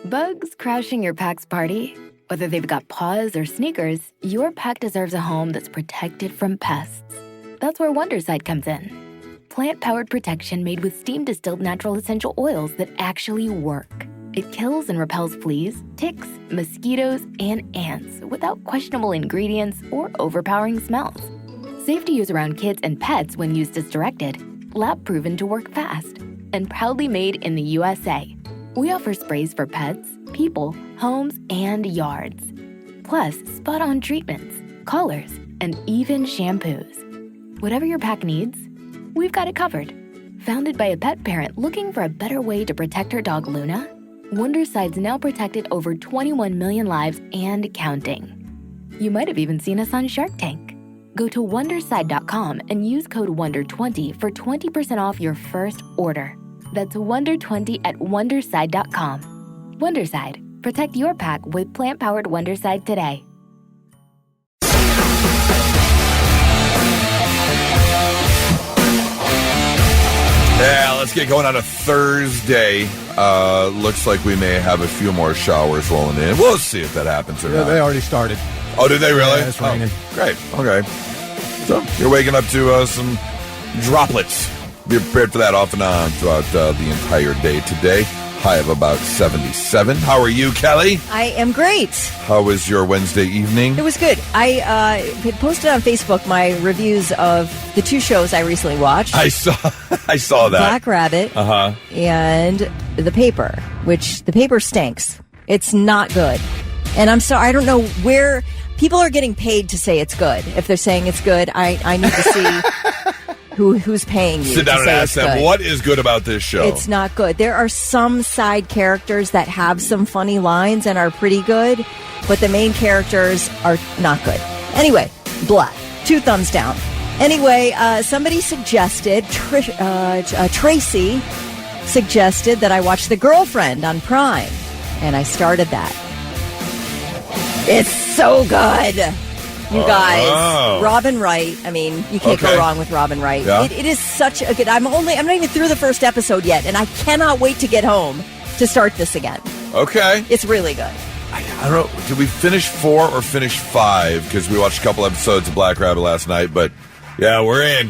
Bugs crashing your pack's party? Whether they've got paws or sneakers, your pack deserves a home that's protected from pests. That's where Wondercide comes in. Plant-powered protection made with steam-distilled natural essential oils that actually work. It kills and repels fleas, ticks, mosquitoes, and ants without questionable ingredients or overpowering smells. Safe to use around kids and pets when used as directed. Lab-proven to work fast. And proudly made in the USA. We offer sprays for pets, people, homes, and yards. Plus, spot-on treatments, collars, and even shampoos. Whatever your pack needs, we've got it covered. Founded by a pet parent looking for a better way to protect her dog Luna, Wondercide's now protected over 21 million lives and counting. You might have even seen us on Shark Tank. Go to Wondercide.com and use code WONDER20 for 20% off your first order. That's WONDER20 at Wondercide.com. Wondercide. Protect your pack with plant-powered Wondercide today. Yeah, let's get going on a Thursday. Looks like we may have a few more showers rolling in. We'll see if that happens or not. They already started. Oh, did they really? Yeah, it's raining. Oh, great. Okay. So you're waking up to some droplets. Be prepared for that off and on throughout the entire day today. High of about 77. How are you, Kelly? I am great. How was your Wednesday evening? It was good. I had posted on Facebook my reviews of the two shows I recently watched. I saw that. Black Rabbit and The Paper, which The Paper stinks. It's not good. And I'm sorry, I don't know where people are getting paid to say it's good. If they're saying it's good, I need to see who's paying you. Sit down and ask them, good. what is good about this show? It's not good. There are some side characters that have some funny lines and are pretty good, but the main characters are not good. Anyway, blah. 2 thumbs down. Anyway, somebody suggested, Tracy suggested that I watch The Girlfriend on Prime, and I started that. It's so good. You guys, Robin Wright. I mean, you can't go wrong with Robin Wright. Yeah. It is such a good. I'm not even through the first episode yet, and I cannot wait to get home to start this again. Okay. It's really good. I don't know. Did we finish 4 or finish 5? Because we watched a couple episodes of Black Rabbit last night. But yeah, we're in.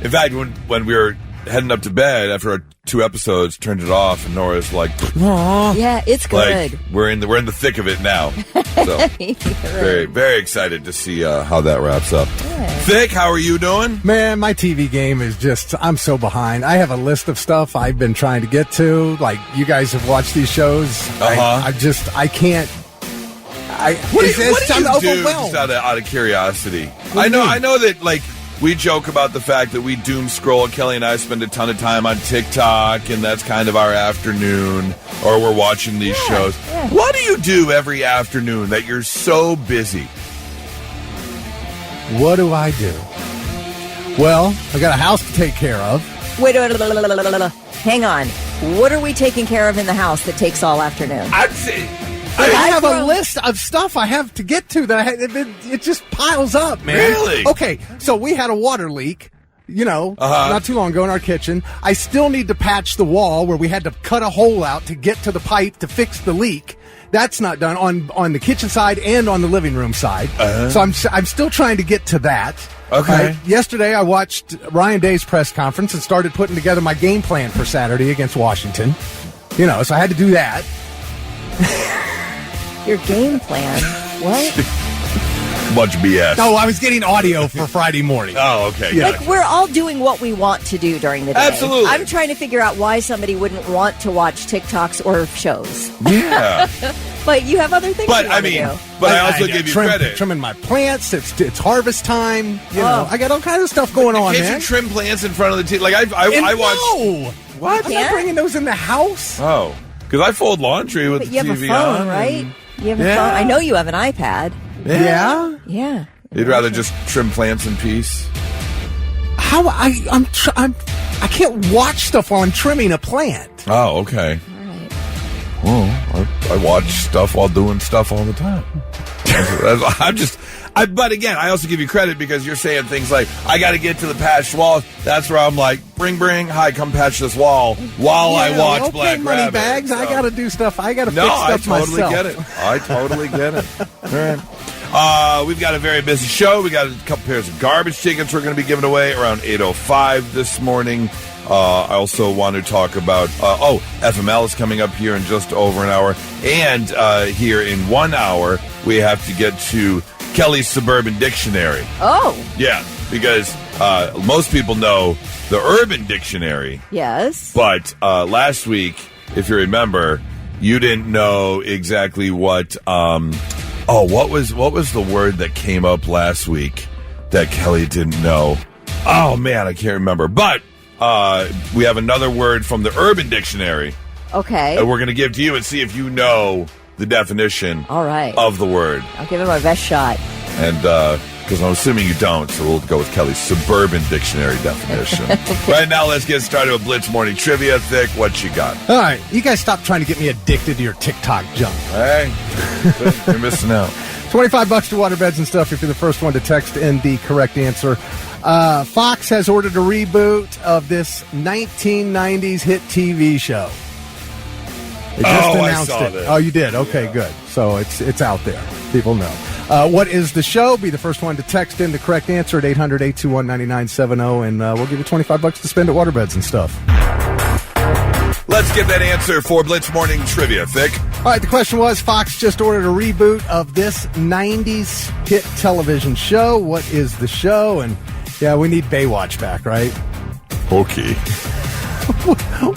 In fact, when we were heading up to bed after our 2 episodes, turned it off, and Nora's like, "Aww." Yeah, it's good. Like, we're in the thick of it now. So very, very excited to see how that wraps up. Yeah. Thick, how are you doing? Man, my TV game is just, I'm so behind. I have a list of stuff I've been trying to get to. Like, you guys have watched these shows. I can't. What do you do, just out of curiosity? I know that, like, we joke about the fact that we doom scroll. Kelly and I spend a ton of time on TikTok, and that's kind of our afternoon, or we're watching these shows. Yeah. What do you do every afternoon that you're so busy? What do I do? Well, I got a house to take care of. Wait, hang on. What are we taking care of in the house that takes all afternoon? I'd say... I have a list of stuff I have to get to that it just piles up, man. Really? Okay, so we had a water leak, not too long ago in our kitchen. I still need to patch the wall where we had to cut a hole out to get to the pipe to fix the leak. That's not done on the kitchen side and on the living room side. So I'm still trying to get to that. Okay. Yesterday I watched Ryan Day's press conference and started putting together my game plan for Saturday against Washington. So I had to do that. Your game plan? What? Much BS. No, I was getting audio for Friday morning. Oh, okay. Yeah. Like, we're all doing what we want to do during the day. Absolutely. I'm trying to figure out why somebody wouldn't want to watch TikToks or shows. Yeah. But you have other things to do. But I also give you credit. Trimming my plants. It's harvest time. I got all kinds of stuff going on, man. Can't you trim plants in front of the TV? Like, I watch... No! What? I'm not bringing those in the house. Oh. Because I fold laundry with the TV on. You have a phone, right? You have a phone. I know you have an iPad. Yeah? Yeah. You'd rather just trim plants in peace? How? I can't watch stuff while I'm trimming a plant. Oh, okay. All right. Well, I watch stuff while doing stuff all the time. But again, I also give you credit because you're saying things like, I got to get to the patched wall. That's where I'm like, bring, hi, come patch this wall while I watch Black money Rabbit. Bags. So. I got to do stuff. I got to fix stuff I myself. totally get it. All right. We've got a very busy show. We got a couple pairs of garbage tickets we're going to be giving away around 8:05 this morning. I also want to talk about, FML is coming up here in just over an hour. And here in 1 hour, we have to get to Kelly's Suburban Dictionary. Oh. Yeah, because most people know the Urban Dictionary. Yes. But last week, if you remember, you didn't know exactly what... what was the word that came up last week that Kelly didn't know? Oh, man, I can't remember. But... we have another word from the Urban Dictionary. Okay. That we're going to give to you and see if you know the definition of the word. I'll give it my best shot. And because I'm assuming you don't, so we'll go with Kelly's Suburban Dictionary definition. Okay. Right now, let's get started with Blitz Morning Trivia. Thick, what you got? All right. You guys stop trying to get me addicted to your TikTok junk. Hey, you're missing out. $25 to waterbeds and stuff if you're the first one to text in the correct answer. Fox has ordered a reboot of this 1990s hit TV show. They just announced it. This. Oh, you did? Okay, good. So it's out there. People know. What is the show? Be the first one to text in the correct answer at 800-821-9970, and we'll give you $25 to spend at waterbeds and stuff. Let's get that answer for Blitz Morning Trivia, Thick. All right, the question was, Fox just ordered a reboot of this 90s hit television show. What is the show? And, yeah, we need Baywatch back, right? Okay.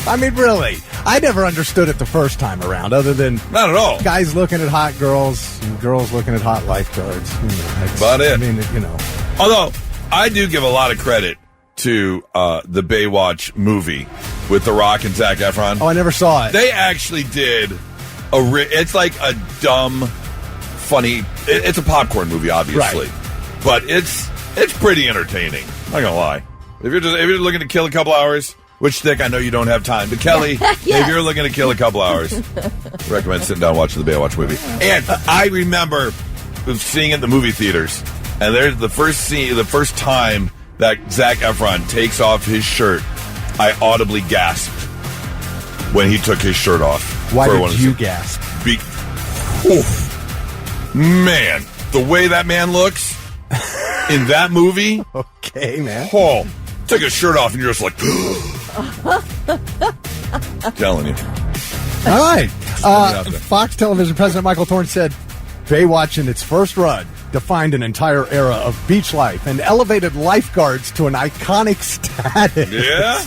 I mean, really. I never understood it the first time around, other than... Not at all. Guys looking at hot girls and girls looking at hot lifeguards. About it. I mean, Although, I do give a lot of credit to the Baywatch movie with The Rock and Zac Efron. Oh, I never saw it. They actually did it's like a dumb, funny... It's a popcorn movie, obviously. Right. But it's pretty entertaining. Not gonna lie. If you're looking to kill a couple hours, which, Thick, I know you don't have time, but Kelly, yes. If you're looking to kill a couple hours, recommend sitting down and watching the Baywatch movie. And I remember seeing it in the movie theaters, and there's the first time that Zac Efron takes off his shirt, I audibly gasped when he took his shirt off. Why did you gasp? Man, the way that man looks in that movie. Okay, man. Oh, take his shirt off and you're just like, telling you. All right. Fox Television President Michael Thorne said, Baywatch in its first run defined an entire era of beach life and elevated lifeguards to an iconic status. Yeah.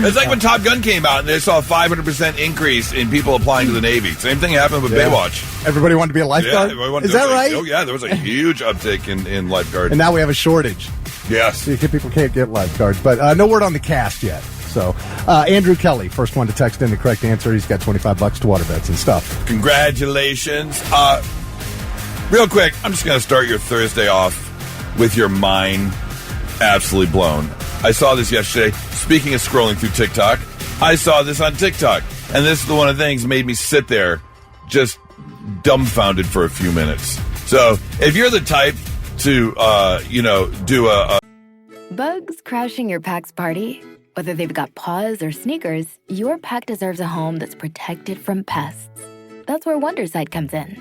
It's like when Top Gun came out and they saw a 500% increase in people applying to the Navy. Same thing happened with Baywatch. Everybody wanted to be a lifeguard? Yeah, is that right? Oh, yeah. There was a huge uptick in lifeguards. And now we have a shortage. Yes. So people can't get lifeguards. But no word on the cast yet. So Andrew Kelly, first one to text in the correct answer. He's got $25 to waterbeds and stuff. Congratulations. Real quick, I'm just going to start your Thursday off with your mind absolutely blown. I saw this yesterday. Speaking of scrolling through TikTok, I saw this on TikTok. And this is the one of the things that made me sit there just dumbfounded for a few minutes. So if you're the type to, do a... Bugs crashing your pack's party? Whether they've got paws or sneakers, your pack deserves a home that's protected from pests. That's where Wondersight comes in.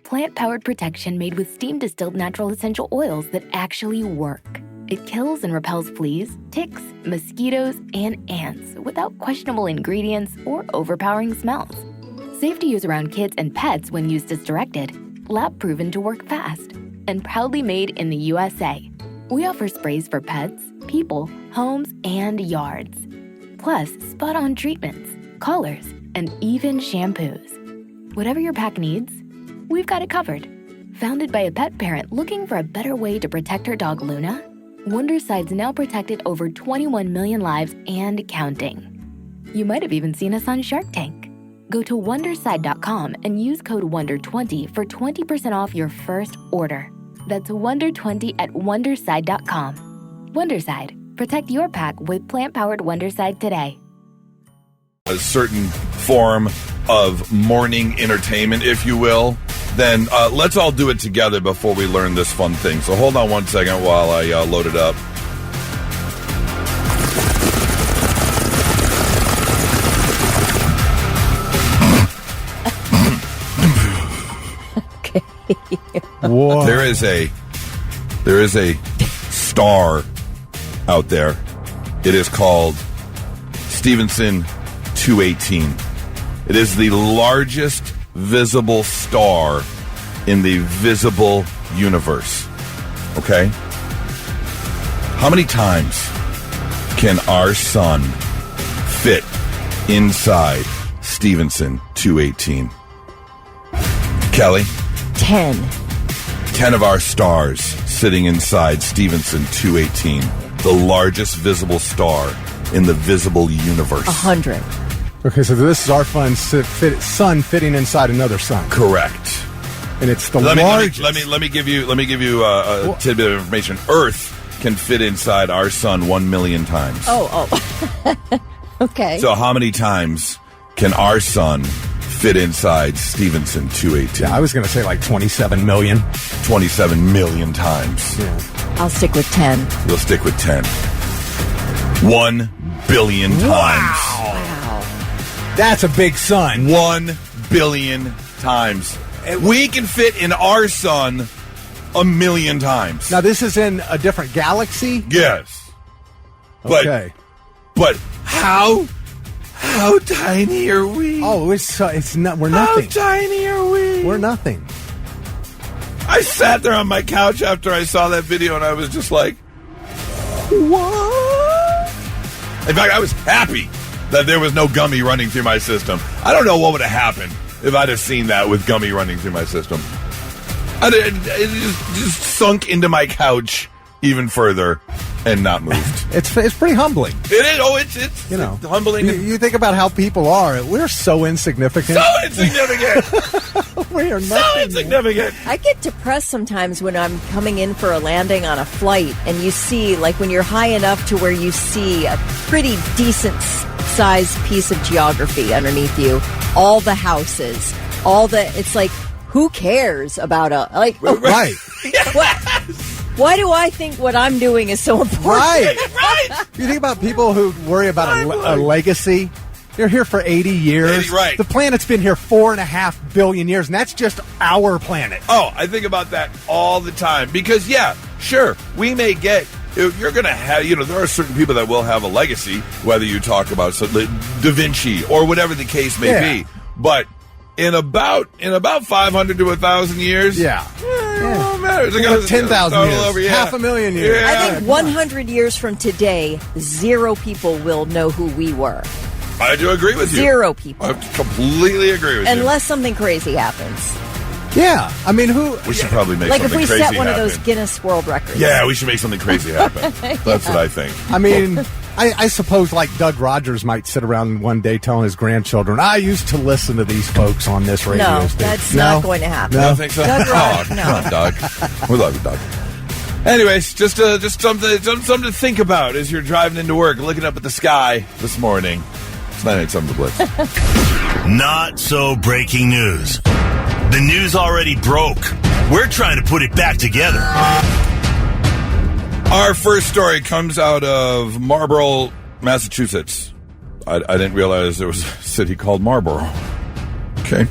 Plant-powered protection made with steam-distilled natural essential oils that actually work. It kills and repels fleas, ticks, mosquitoes, and ants without questionable ingredients or overpowering smells. Safe to use around kids and pets when used as directed. Lab-proven to work fast. And proudly made in the USA. We offer sprays for pets, people, homes, and yards. Plus, spot-on treatments, collars, and even shampoos. Whatever your pack needs, we've got it covered. Founded by a pet parent looking for a better way to protect her dog Luna, Wondersight's now protected over 21 million lives and counting. You might have even seen us on Shark Tank. Go to Wonderside.com and use code WONDER20 for 20% off your first order. That's WONDER20 at Wonderside.com. Wonderside. Protect your pack with plant-powered Wonderside today. A certain form of morning entertainment, if you will. then let's all do it together before we learn this fun thing. So hold on one second while I load it up. Okay. Whoa. There is a star out there. It is called Stevenson 218. It is the largest visible star in the visible universe. Okay? How many times can our sun fit inside Stevenson 218? Kelly? 10. 10 of our stars sitting inside Stevenson 218, the largest visible star in the visible universe. 100. Okay, so this is our sun fitting inside another sun. Correct. And it's the largest. Let me give you a tidbit of information. Earth can fit inside our sun 1 million times. Oh. Okay. So how many times can our sun fit inside Stevenson 218? Yeah, I was going to say like 27 million. 27 million times. Yeah. I'll stick with 10. We'll stick with 10. 1 billion times. Wow. That's a big sun. 1 billion times. We can fit in our sun 1 million times. Now, this is in a different galaxy? Yes. Okay. But how tiny are we? Oh, it's not. We're nothing. How tiny are we? We're nothing. I sat there on my couch after I saw that video, and I was just like, what? In fact, I was happy that there was no gummy running through my system. I don't know what would have happened if I'd have seen that with gummy running through my system. It just sunk into my couch even further and not moved. It's pretty humbling. It is. Oh, it's humbling. You think about how people are. We're so insignificant. So insignificant. We are nothing. So insignificant. I get depressed sometimes when I'm coming in for a landing on a flight and you see, like when you're high enough to where you see a pretty decent sized piece of geography underneath you, all the houses, it's like, who cares about right. Why do I think what I'm doing is so important? Right. You think about people who worry about a legacy. They're here for 80 years. Right. The planet's been here 4.5 billion years, and that's just our planet. Oh, I think about that all the time. Because, yeah, sure, we may get... You're going to have... there are certain people that will have a legacy, whether you talk about Da Vinci or whatever the case may be. But in about 500 to 1,000 years... Yeah. It won't matter. It's like 10,000 years. Over, 500,000 years. Yeah. I think 100 years from today, 0 people will know who we were. I do agree with you. 0 people. I completely agree with you. Unless something crazy happens. Yeah. I mean, we should probably make like something if we crazy set one happen. of those Guinness World Records. Yeah, we should make something crazy happen. That's what I think. I mean, I suppose like Doug Rogers might sit around one day telling his grandchildren, I used to listen to these folks on this radio No, station. that's not going to happen. You don't think so? Doug Rogers, Come on, Doug. We love you, Doug. Anyways, just something to think about as you're driving into work, looking up at the sky this morning. It's 987 The Blitz. Not so breaking news. The news already broke. We're trying to put it back together. Our first story comes out of Marlborough, Massachusetts. I didn't realize there was a city called Marlborough. Okay.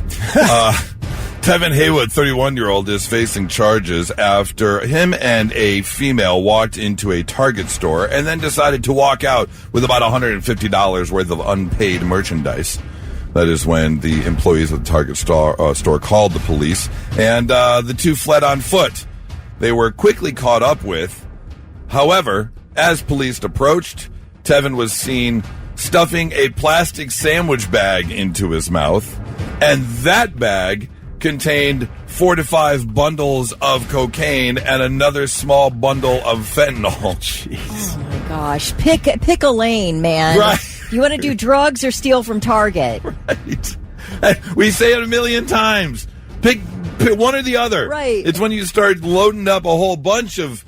Tevin Haywood, 31-year-old, is facing charges after him and a female walked into a Target store and then decided to walk out with about $150 worth of unpaid merchandise. That is when the employees of the Target store called the police, and the two fled on foot. They were quickly caught up with. However, as police approached, Tevin was seen stuffing a plastic sandwich bag into his mouth, and that bag contained 4 to 5 bundles of cocaine and another small bundle of fentanyl. Jeez. Oh my gosh. Pick a lane, man. Right. You want to do drugs or steal from Target? Right. We say it a million times. Pick one or the other. Right. It's when you start loading up a whole bunch of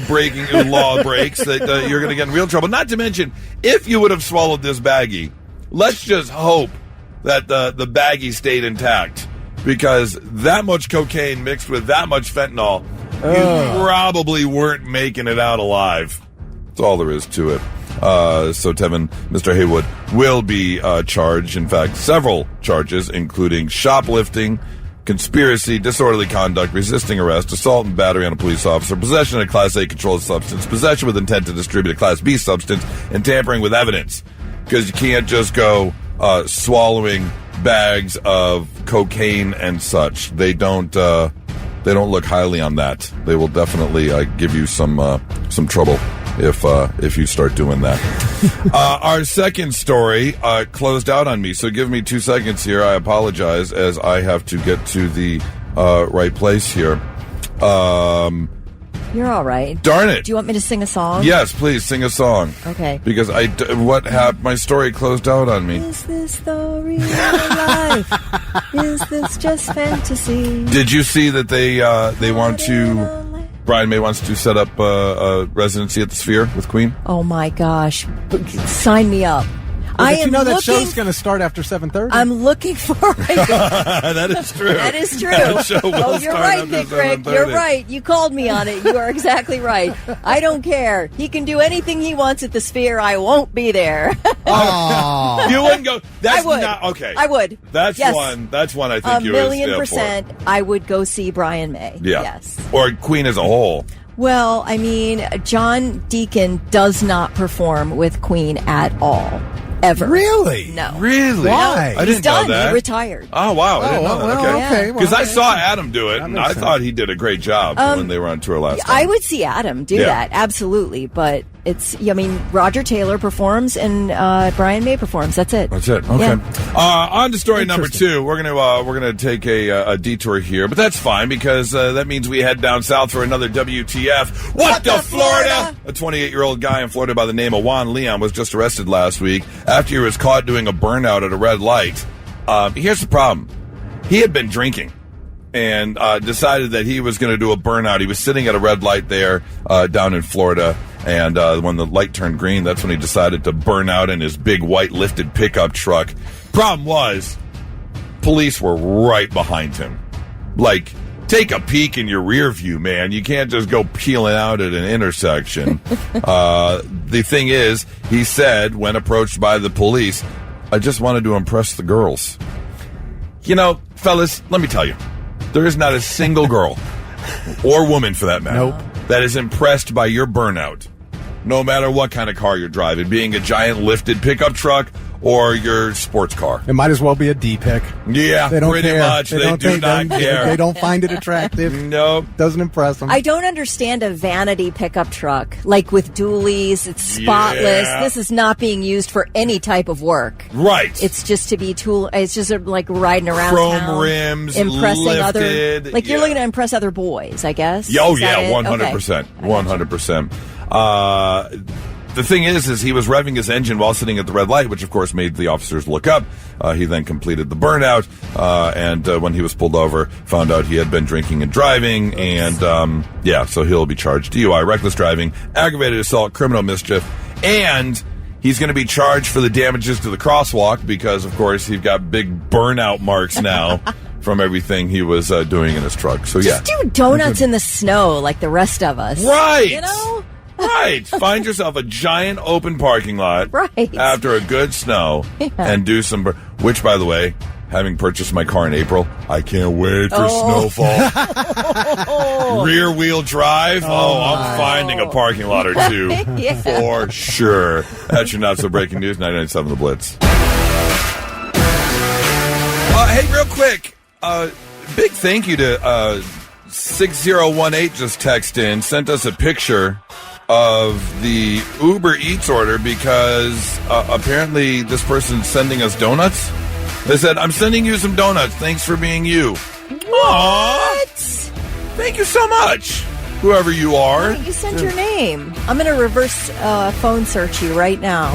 breaking law breaks that you're going to get in real trouble. Not to mention, if you would have swallowed this baggie, let's just hope that the baggie stayed intact. because that much cocaine mixed with that much fentanyl, you probably weren't making it out alive. That's all there is to it. So Tevin, Mr. Haywood, will be charged. In fact, several charges, including shoplifting, conspiracy, disorderly conduct, resisting arrest, assault and battery on a police officer, possession of a Class A controlled substance, possession with intent to distribute a Class B substance, and tampering with evidence. Because you can't just go swallowing bags of cocaine and such. They don't look highly on that. They will definitely give you some trouble if you start doing that. Our second story closed out on me, so give me 2 seconds here. I apologize as I have to get to the right place here. You're all right. Darn it. Do you want me to sing a song? Yes, please sing a song. Okay. Because what happened? My story closed out on me. Is this the real life? Is this just fantasy? Did you see that they want to? Brian May wants to set up a residency at the Sphere with Queen. Oh my gosh! Sign me up. Well, you know that show's going to start after 7:30. I'm looking for That is true. That is true. That show will you're start right, after Big Rick. 7:30. You're right. You called me on it. You are exactly right. I don't care. He can do anything he wants at the Sphere. I won't be there. You wouldn't go. That's I would. not okay. I would. That's yes. one. That's one. I think you would stand 1,000,000%. I would go see Brian May. Yeah. Yes. Or Queen as a whole. Well, I mean, John Deacon does not perform with Queen at all. Ever. Really? No. Really? Why? I He's didn't know done. that. He retired. Oh, wow. I didn't know that. Well, okay. Because I saw Adam do it, and I sense. thought he did a great job when they were on tour last time. I would see Adam do that, absolutely. But Roger Taylor performs and Brian May performs. That's it. That's it. Okay. Yeah. On to story number 2. We're gonna take a detour here, but that's fine because that means we head down south for another WTF. What the Florida? A 28-year-old guy in Florida by the name of Juan Leon was just arrested last week after he was caught doing a burnout at a red light. Here's the problem: he had been drinking and decided that he was going to do a burnout. He was sitting at a red light there down in Florida. And when the light turned green, that's when he decided to burn out in his big white lifted pickup truck. Problem was, police were right behind him. Like, take a peek in your rear view, man. You can't just go peeling out at an intersection. The thing is, he said, when approached by the police, I just wanted to impress the girls. You know, fellas, let me tell you, there is not a single girl, or woman for that matter, that is impressed by your burnout. No matter what kind of car you're driving, being a giant lifted pickup truck or your sports car. It might as well be a D-pick. Yeah, they don't pretty care. much. They do not care. They don't find it attractive. Nope. Doesn't impress them. I don't understand a vanity pickup truck, like with dualies. It's spotless. Yeah. This is not being used for any type of work. Right. It's just to be it's just like riding around Chrome town. rims, impressing lifted. other, you're looking to impress other boys, I guess. Oh, Is that yeah, it? 100%. Okay. 100%. The thing is he was revving his engine while sitting at the red light, which of course made the officers look up. He then completed the burnout, and when he was pulled over, found out he had been drinking and driving, and so he'll be charged DUI, reckless driving, aggravated assault, criminal mischief, and he's going to be charged for the damages to the crosswalk because, of course, he's got big burnout marks now from everything he was doing in his truck. So Just do donuts in the snow like the rest of us. Right. You know? Right. Find yourself a giant open parking lot after a good snow and do some... Which, by the way, having purchased my car in April, I can't wait for snowfall. Rear wheel drive. I'm finding a parking lot or two for sure. That's your not so breaking news. 99.7 The Blitz. Hey, real quick. Big thank you to 6018 just texted in, sent us a picture of the Uber Eats order because apparently this person's sending us donuts. They said, I'm sending you some donuts. Thanks for being you. What? Thank you so much, whoever you are. You sent your name. I'm going to reverse phone search you right now.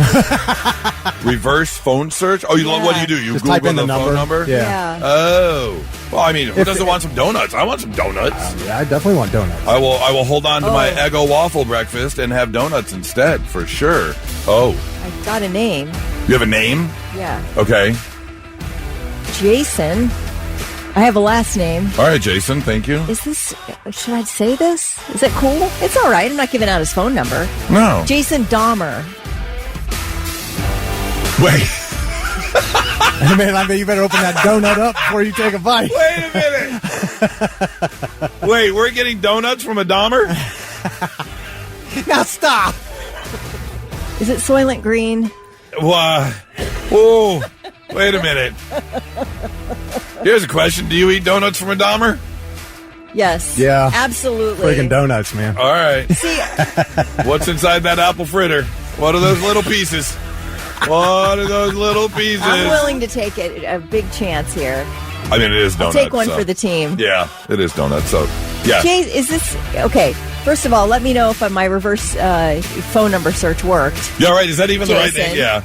Reverse phone search? Oh, what do? You just Google type in the phone number? Yeah. Oh. Well, I mean, who doesn't want some donuts? I want some donuts. Yeah, I definitely want donuts. I will hold on to my Eggo waffle breakfast and have donuts instead, for sure. Oh. I got a name. You have a name? Yeah. Okay. Jason. I have a last name. All right, Jason, thank you. Should I say this? Is it cool? It's all right. I'm not giving out his phone number. No. Jason Dahmer. Wait. Man, I mean, you better open that donut up before you take a bite. Wait a minute. Wait, we're getting donuts from a Dahmer? Now stop. Is it Soylent Green? Whoa. Wait a minute. Here's a question. Do you eat donuts from a Dahmer? Yes. Yeah. Absolutely. Friggin' donuts, man. All right. See, What's inside that apple fritter? What are those little pieces? What are those little pieces? I'm willing to take a big chance here. I mean, it is donuts. I'll take one for the team. Yeah, it is donuts. So, yeah. Jay, is this... Okay, first of all, let me know if my reverse phone number search worked. Yeah, right. Is that even Jason, the right thing? Yeah.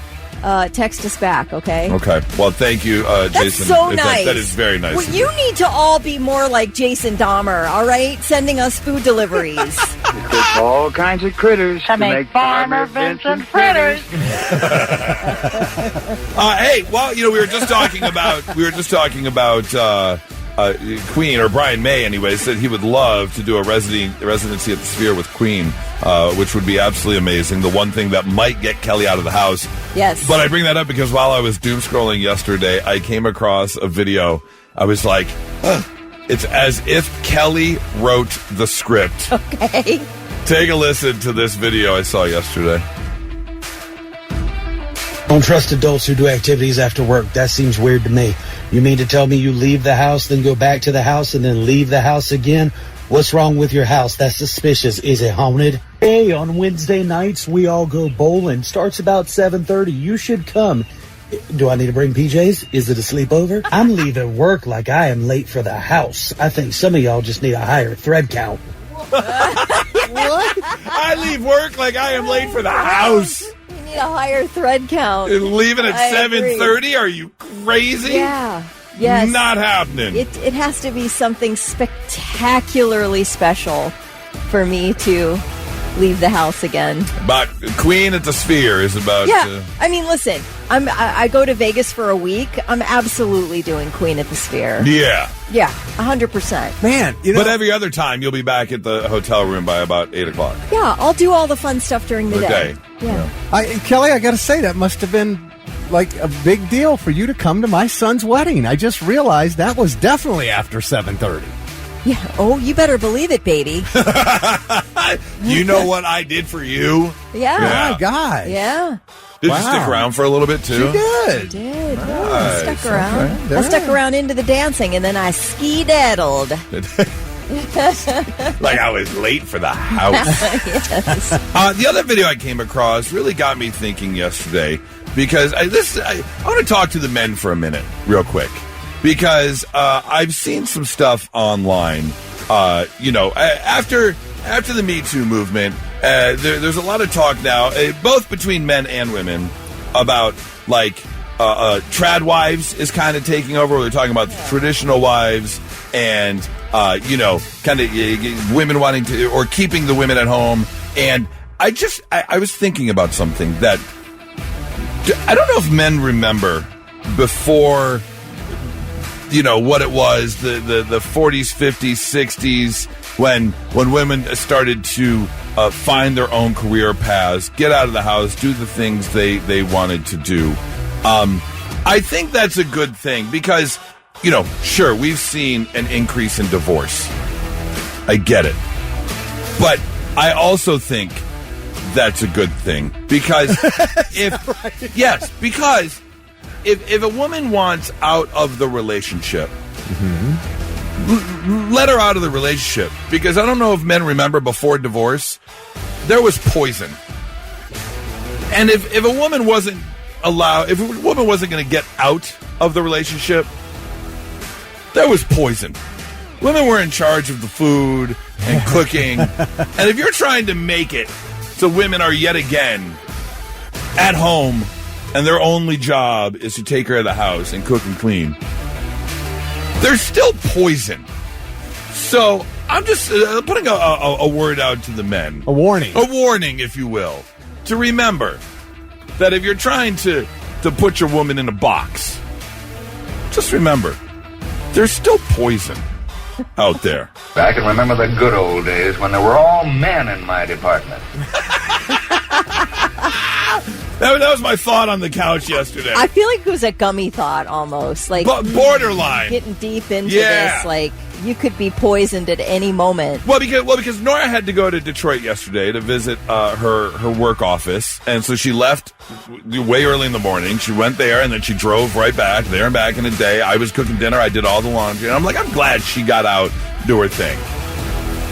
Text us back, okay? Okay. Well, thank you, Jason. That's so nice. That is very nice. Well, you need to all be more like Jason Dahmer, all right? Sending us food deliveries. It's all kinds of critters to make Farmer Vincent fritters. Hey, well, we were just talking about Queen, or Brian May, anyway, said he would love to do a residency at the Sphere with Queen, which would be absolutely amazing. The one thing that might get Kelly out of the house. Yes. But I bring that up because while I was doom scrolling yesterday, I came across a video. I was like, it's as if Kelly wrote the script. Okay. Take a listen to this video I saw yesterday. Don't trust adults who do activities after work. That seems weird to me. You mean to tell me you leave the house, then go back to the house, and then leave the house again? What's wrong with your house? That's suspicious. Is it haunted? Hey, on Wednesday nights, we all go bowling. Starts about 7:30. You should come. Do I need to bring PJs? Is it a sleepover? I'm leaving work like I am late for the house. I think some of y'all just need a higher thread count. What? I leave work like I am late for the house. You need a higher thread count. Leaving at 7:30? Are you crazy? Yeah. Yes. Not happening. It has to be something spectacularly special for me to leave the house again. But Queen at the Sphere is about... Yeah. I mean, listen, I go to Vegas for a week. I'm absolutely doing Queen at the Sphere. Yeah. Yeah, 100%. Man, But every other time, you'll be back at the hotel room by about 8 o'clock. Yeah, I'll do all the fun stuff during the day. Yeah. Kelly, I got to say, that must have been like a big deal for you to come to my son's wedding. I just realized that was definitely after 7:30. Yeah. Oh, you better believe it, baby. You know what I did for you? Yeah. Oh, my God. Yeah. Did you stick around for a little bit, too? She did. I did. Nice. I stuck around. Okay. I stuck around into the dancing, and then I ski-daddled. Like I was late for the house. Yes. The other video I came across really got me thinking yesterday, because I want to talk to the men for a minute, real quick, because I've seen some stuff online. After the Me Too movement, there's a lot of talk now, both between men and women, about Tradwives is kind of taking over. Where they're talking about the traditional wives and kind of women wanting to, or keeping the women at home. And I was thinking about something that I don't know if men remember before, what it was, the 40s, 50s, 60s, when women started to find their own career paths, get out of the house, do the things they wanted to do. I think that's a good thing because, sure, we've seen an increase in divorce. I get it. But I also think that's a good thing because because if a woman wants out of the relationship, let her out of the relationship, because I don't know if men remember before divorce, there was poison. And if a woman wasn't if a woman wasn't going to get out of the relationship, there was poison. Women were in charge of the food and cooking. And if you're trying to make it so women are yet again at home and their only job is to take care of the house and cook and clean, there's still poison. So I'm just putting a word out to the men. A warning. A warning, if you will. To remember that if you're trying to put your woman in a box, just remember, there's still poison out there. I can remember the good old days when there were all men in my department. That was my thought on the couch yesterday. I feel like it was a gummy thought almost. Like borderline. Getting deep into this. Like, you could be poisoned at any moment. Well, because Nora had to go to Detroit yesterday to visit her work office. And so she left way early in the morning. She went there, and then she drove right back, there and back in a day. I was cooking dinner. I did all the laundry. And I'm like, I'm glad she got out to do her thing.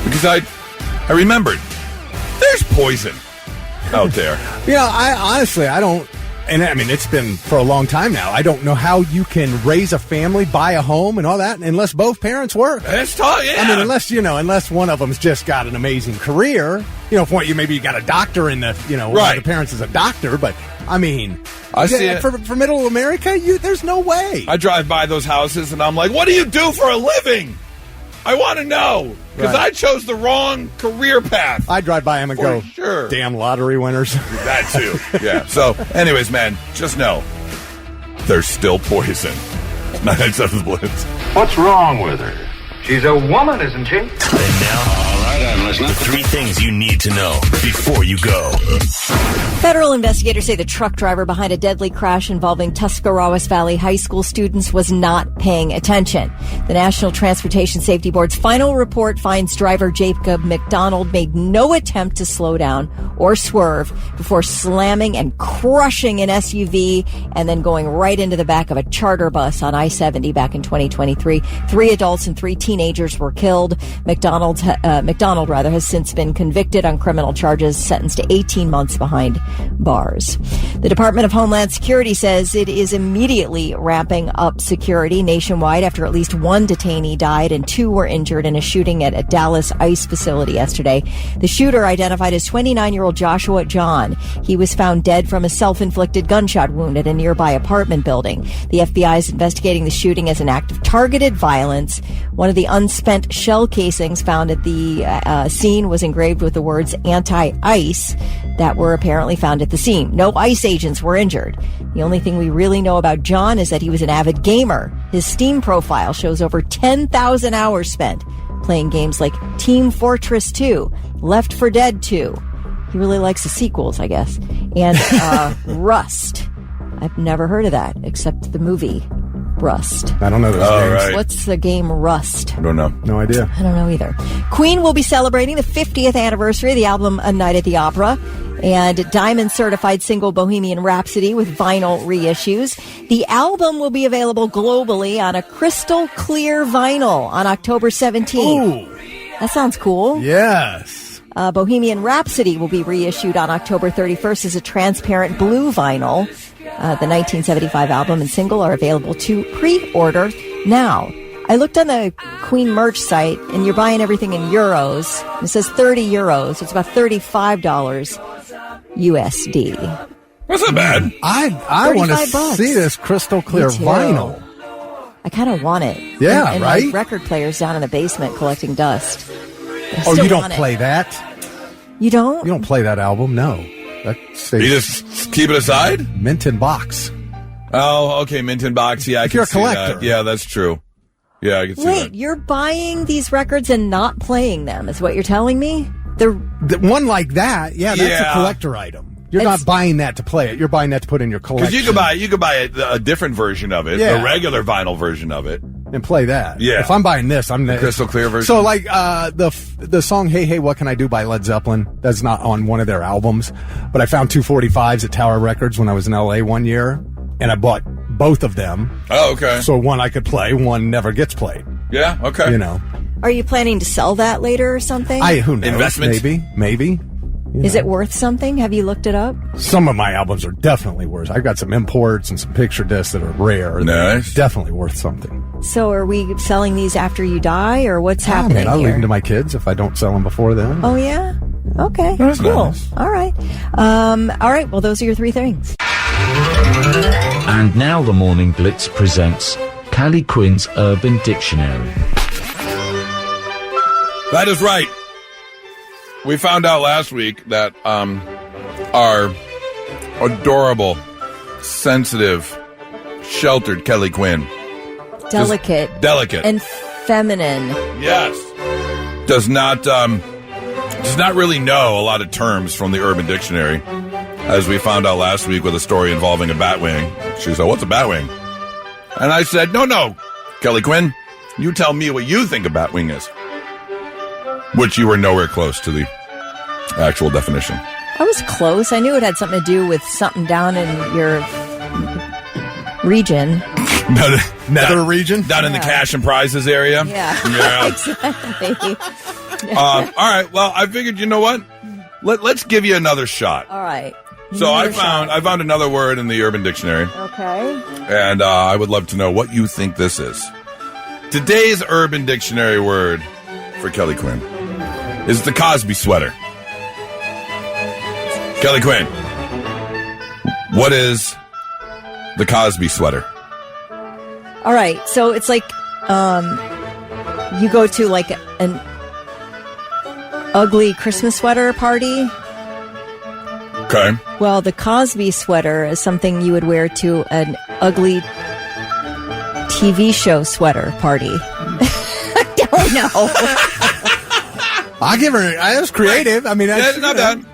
Because I remembered, there's poison out there. I don't, and I mean, it's been for a long time now. I don't know how you can raise a family, buy a home, and all that unless both parents work. That's tough, yeah. I mean, unless one of them's just got an amazing career. Maybe you got a doctor in the, right. One of the parents is a doctor, but I mean, I see it. For middle America, there's no way. I drive by those houses and I'm like, what do you do for a living? I want to know. Because I chose the wrong career path. I drive by them and go, sure. Damn lottery winners. That too. Yeah. So, anyways, man, just know there's still poison. 997 Blitz. What's wrong with her? She's a woman, isn't she? And now, all right, I'm listening. The 3 things you need to know before you go. Federal investigators say the truck driver behind a deadly crash involving Tuscarawas Valley High School students was not paying attention. The National Transportation Safety Board's final report finds driver Jacob McDonald made no attempt to slow down or swerve before slamming and crushing an SUV and then going right into the back of a charter bus on I-70 back in 2023. 3 adults and 3 teenagers were killed. McDonald has since been convicted on criminal charges, sentenced to 18 months behind bars. The Department of Homeland Security says it is immediately ramping up security nationwide after at least 1 detainee died and 2 were injured in a shooting at a Dallas ICE facility yesterday. The shooter, identified as 29-year-old Joshua John, he was found dead from a self-inflicted gunshot wound at a nearby apartment building. The FBI is investigating the shooting as an act of targeted violence. One of the unspent shell casings found at the scene was engraved with the words anti-ICE that were apparently found at the scene. No ICE agents were injured. The only thing we really know about John is that he was an avid gamer. His Steam profile shows over 10,000 hours spent playing games like Team Fortress 2, Left 4 Dead 2. He really likes the sequels, I guess. And Rust. I've never heard of that, except the movie Rust. I don't know those games. Right. What's the game Rust? I don't know. No idea. I don't know either. Queen will be celebrating the 50th anniversary of the album A Night at the Opera and Diamond Certified single Bohemian Rhapsody with vinyl reissues. The album will be available globally on a crystal clear vinyl on October 17th. Ooh. That sounds cool. Yes. Bohemian Rhapsody will be reissued on October 31st as a transparent blue vinyl. The 1975 album and single are available to pre-order now. I looked on the Queen merch site, and you're buying everything in euros. It says 30 euros. It's about $35 USD. That's not bad. I want to see this crystal clear vinyl. I kind of want it. Yeah, and right? my record player's down in the basement collecting dust. Oh, you don't play that? You don't? You don't play that album? No. That stays You just keep it aside? mint in box. Oh, okay, mint in box. Yeah, I can you're a see collector. that. Yeah, that's true. Yeah, I can see Wait, that. you're buying these records and not playing them, is what you're telling me? The one like that, that's a collector item. You're not buying that to play it. You're buying that to put in your collection. Because you could buy a different version of it, the regular vinyl version of it, and play that. Yeah. If I'm buying this, I'm the crystal clear version. So like the song "Hey Hey What Can I Do" by Led Zeppelin. That's not on one of their albums, but I found 245s at Tower Records when I was in LA one year, and I bought both of them. Oh, okay. So one I could play, one never gets played. Yeah. Okay. You know. Are you planning to sell that later or something? Who knows? Investment? Maybe. Is it worth something? Have you looked it up? Some of my albums are definitely worth. I've got some imports and some picture discs that are rare. Nice. Definitely worth something. So are we selling these after you die, or what's happening I'll here? leave them to my kids if I don't sell them before then. Oh, yeah? Okay, That's cool. nice. All right. All right, well, those are your 3 things. And now the Morning Blitz presents Callie Quinn's Urban Dictionary. That is right. We found out last week that our adorable, sensitive, sheltered Kelly Quinn Delicate. Delicate. And feminine. Yes. Does not really know a lot of terms from the Urban Dictionary, as we found out last week with a story involving a batwing. She said, "What's a batwing?" And I said, No, Kelly Quinn, you tell me what you think a batwing is. Which you were nowhere close to the actual definition. I was close. I knew it had something to do with something down in your region. Nether region? Down in the cash and prizes area? Yeah. Exactly. All right. Well, I figured, you know what? Let's give you another shot. All right. So I found another word in the Urban Dictionary. Okay. And I would love to know what you think this is. Today's Urban Dictionary word for Kelly Quinn is the Cosby sweater. Kelly Quinn, what is the Cosby sweater? All right. So it's like you go to like an ugly Christmas sweater party. Okay. Well, the Cosby sweater is something you would wear to an ugly TV show sweater party. I don't know. I'll give her. I was creative. I mean, that's not bad.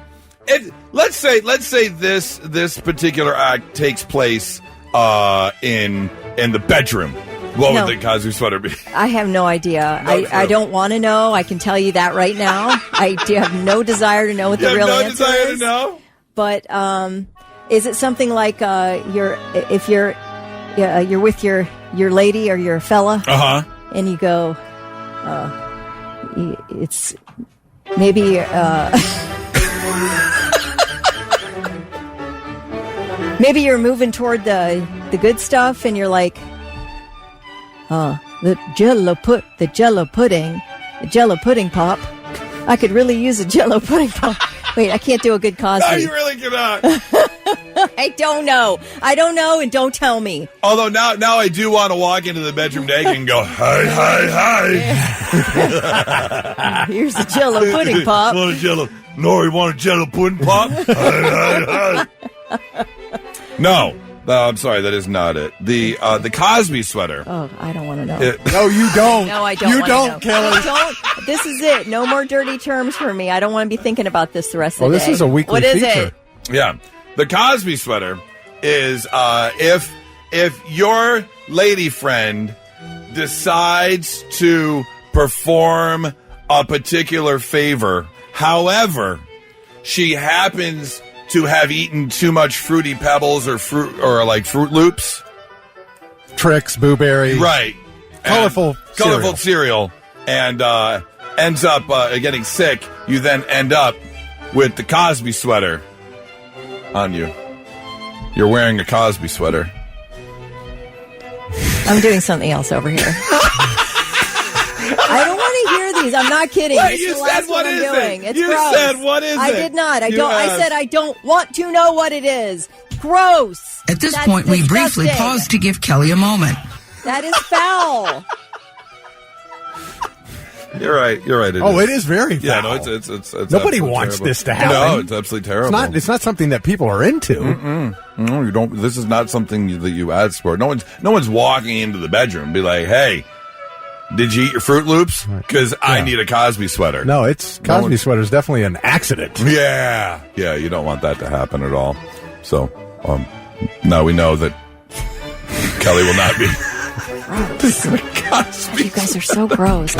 Let's say this particular act takes place in the bedroom. What would the Cosby sweater be? I have no idea. I don't want to know. I can tell you that right now. I have no desire to know what the real answer is. Desire to know? But is it something like you're with your lady or your fella, and you go, it's maybe maybe you're moving toward the good stuff, and you're like, the Jello pudding pop. I could really use a Jello pudding pop. Wait, I can't do a good Cosby. No, you really cannot. I don't know, and don't tell me. Although now I do want to walk into the bedroom naked and go, hi. Here's the Jello pudding pop. Want a Jello? No, you want a Jello pudding pop? hi. No, I'm sorry, that is not it. The Cosby sweater. Oh, I don't want to know. No, you don't. No, I don't. You don't, know. Kelly. I don't. This is it. No more dirty terms for me. I don't want to be thinking about this the rest of the day. Well, this is a weekly What is feature. it? Yeah, the Cosby sweater is if your lady friend decides to perform a particular favor, however, she happens to have eaten too much Fruity Pebbles or Fruit Loops, Trix, Blueberry, right? Colorful cereal, and ends up getting sick. You then end up with the Cosby sweater on you. You're wearing a Cosby sweater. I'm doing something else over here. I don't want to hear these. I'm not kidding. Wait, this you is the said last what one is I'm doing. it? It's you gross. said what is it? I did not. I said I don't want to know what it is. Gross. At this That's point, we disgusting. briefly pause to give Kelly a moment. That is foul. You're right. It is very foul. Yeah, no, it's nobody wants terrible. this to happen. No, it's absolutely terrible. It's not something that people are into. No, you don't. This is not something that you ask for. No one's walking into the bedroom and be like, "Hey, did you eat your Fruit Loops? Because I need a Cosby sweater." No, Cosby sweater is definitely an accident. Yeah, you don't want that to happen at all. So now we know that Kelly will not be. Cosby. You guys are so gross.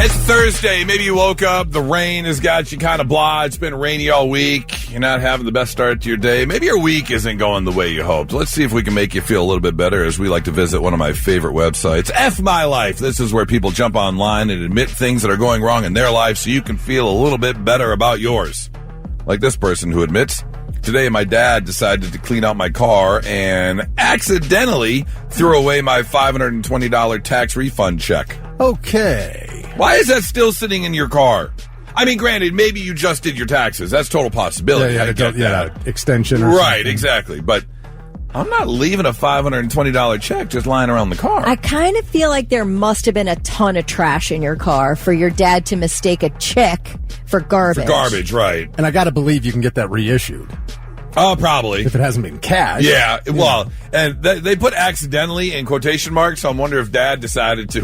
It's Thursday. Maybe you woke up. The rain has got you kind of blah. It's been rainy all week. You're not having the best start to your day. Maybe your week isn't going the way you hoped. Let's see if we can make you feel a little bit better as we like to visit one of my favorite websites, F My Life. This is where people jump online and admit things that are going wrong in their life so you can feel a little bit better about yours. Like this person who admits, today my dad decided to clean out my car and accidentally threw away my $520 tax refund check. Okay. Why is that still sitting in your car? I mean, granted, maybe you just did your taxes. That's total possibility. Yeah, I get that. Extension or right, something. Exactly. But I'm not leaving a $520 check just lying around the car. I kind of feel like there must have been a ton of trash in your car for your dad to mistake a check for garbage. For garbage, right. And I got to believe you can get that reissued. Oh, probably. If it hasn't been cash. Yeah, well, and they put accidentally in quotation marks, so I'm wondering if Dad decided to.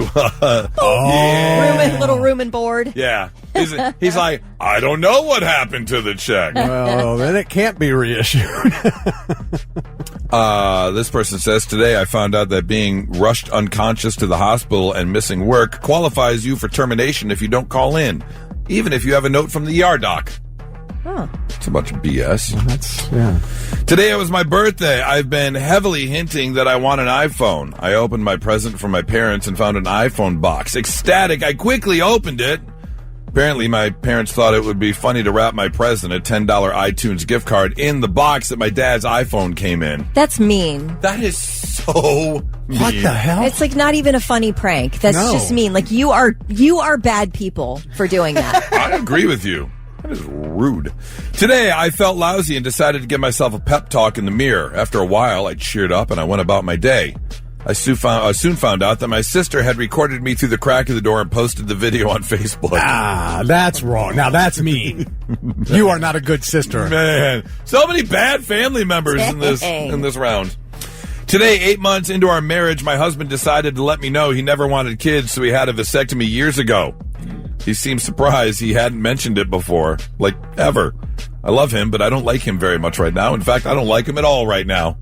Little room and board. Yeah. He's like, I don't know what happened to the check. Well, then it can't be reissued. This person says, today I found out that being rushed unconscious to the hospital and missing work qualifies you for termination if you don't call in, even if you have a note from the ER doc. Huh. It's a bunch of BS. Today it was my birthday. I've been heavily hinting that I want an iPhone. I opened my present from my parents and found an iPhone box. Ecstatic, I quickly opened it. Apparently, my parents thought it would be funny to wrap my present, a $10 iTunes gift card, in the box that my dad's iPhone came in. That's mean. That is so mean. What the hell? It's like not even a funny prank. That's just mean. Like you are bad people for doing that. I agree with you. That is rude. Today, I felt lousy and decided to give myself a pep talk in the mirror. After a while, I cheered up and I went about my day. I soon found out that my sister had recorded me through the crack of the door and posted the video on Facebook. Ah, that's wrong. Now that's mean. You are not a good sister. Man, so many bad family members in this round. Today, 8 months into our marriage, my husband decided to let me know he never wanted kids, so he had a vasectomy years ago. He seemed surprised he hadn't mentioned it before, like ever. I love him, but I don't like him very much right now. In fact, I don't like him at all right now.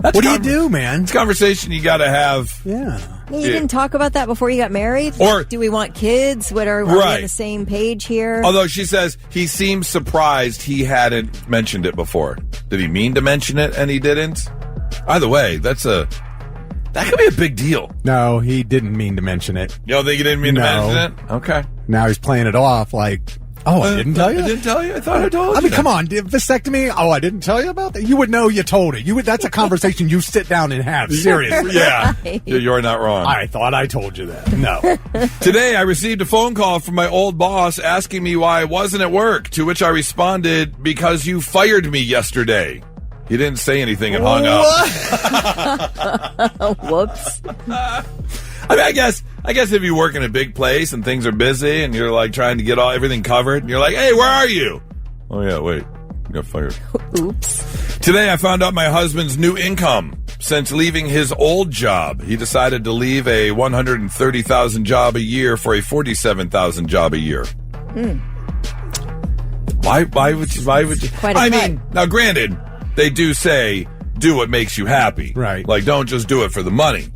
What do you do, man? It's a conversation you got to have. Yeah. You didn't talk about that before you got married? Or do we want kids? Are we on the same page here? Although she says he seemed surprised he hadn't mentioned it before. Did he mean to mention it and he didn't? Either way, that could be a big deal. No, he didn't mean to mention it. You don't think he didn't mean to mention it? Okay. Now he's playing it off like, oh, I didn't tell you? I didn't tell you? I thought I told you. I mean, come on. Vasectomy? Oh, I didn't tell you about that? You would know you told it. That's a conversation you sit down and have. Seriously. Yeah. You're not wrong. I thought I told you that. No. Today, I received a phone call from my old boss asking me why I wasn't at work, to which I responded, because you fired me yesterday. He didn't say anything and hung up. Whoops. I mean, I guess if you work in a big place and things are busy and you're like trying to get everything covered and you're like, hey, where are you? Oh, yeah, wait. You got fired. Oops. Today I found out my husband's new income. Since leaving his old job, he decided to leave a $130,000 job a year for a $47,000 job a year. Why would you? I mean, now granted, they do say, do what makes you happy. Right. Like, don't just do it for the money.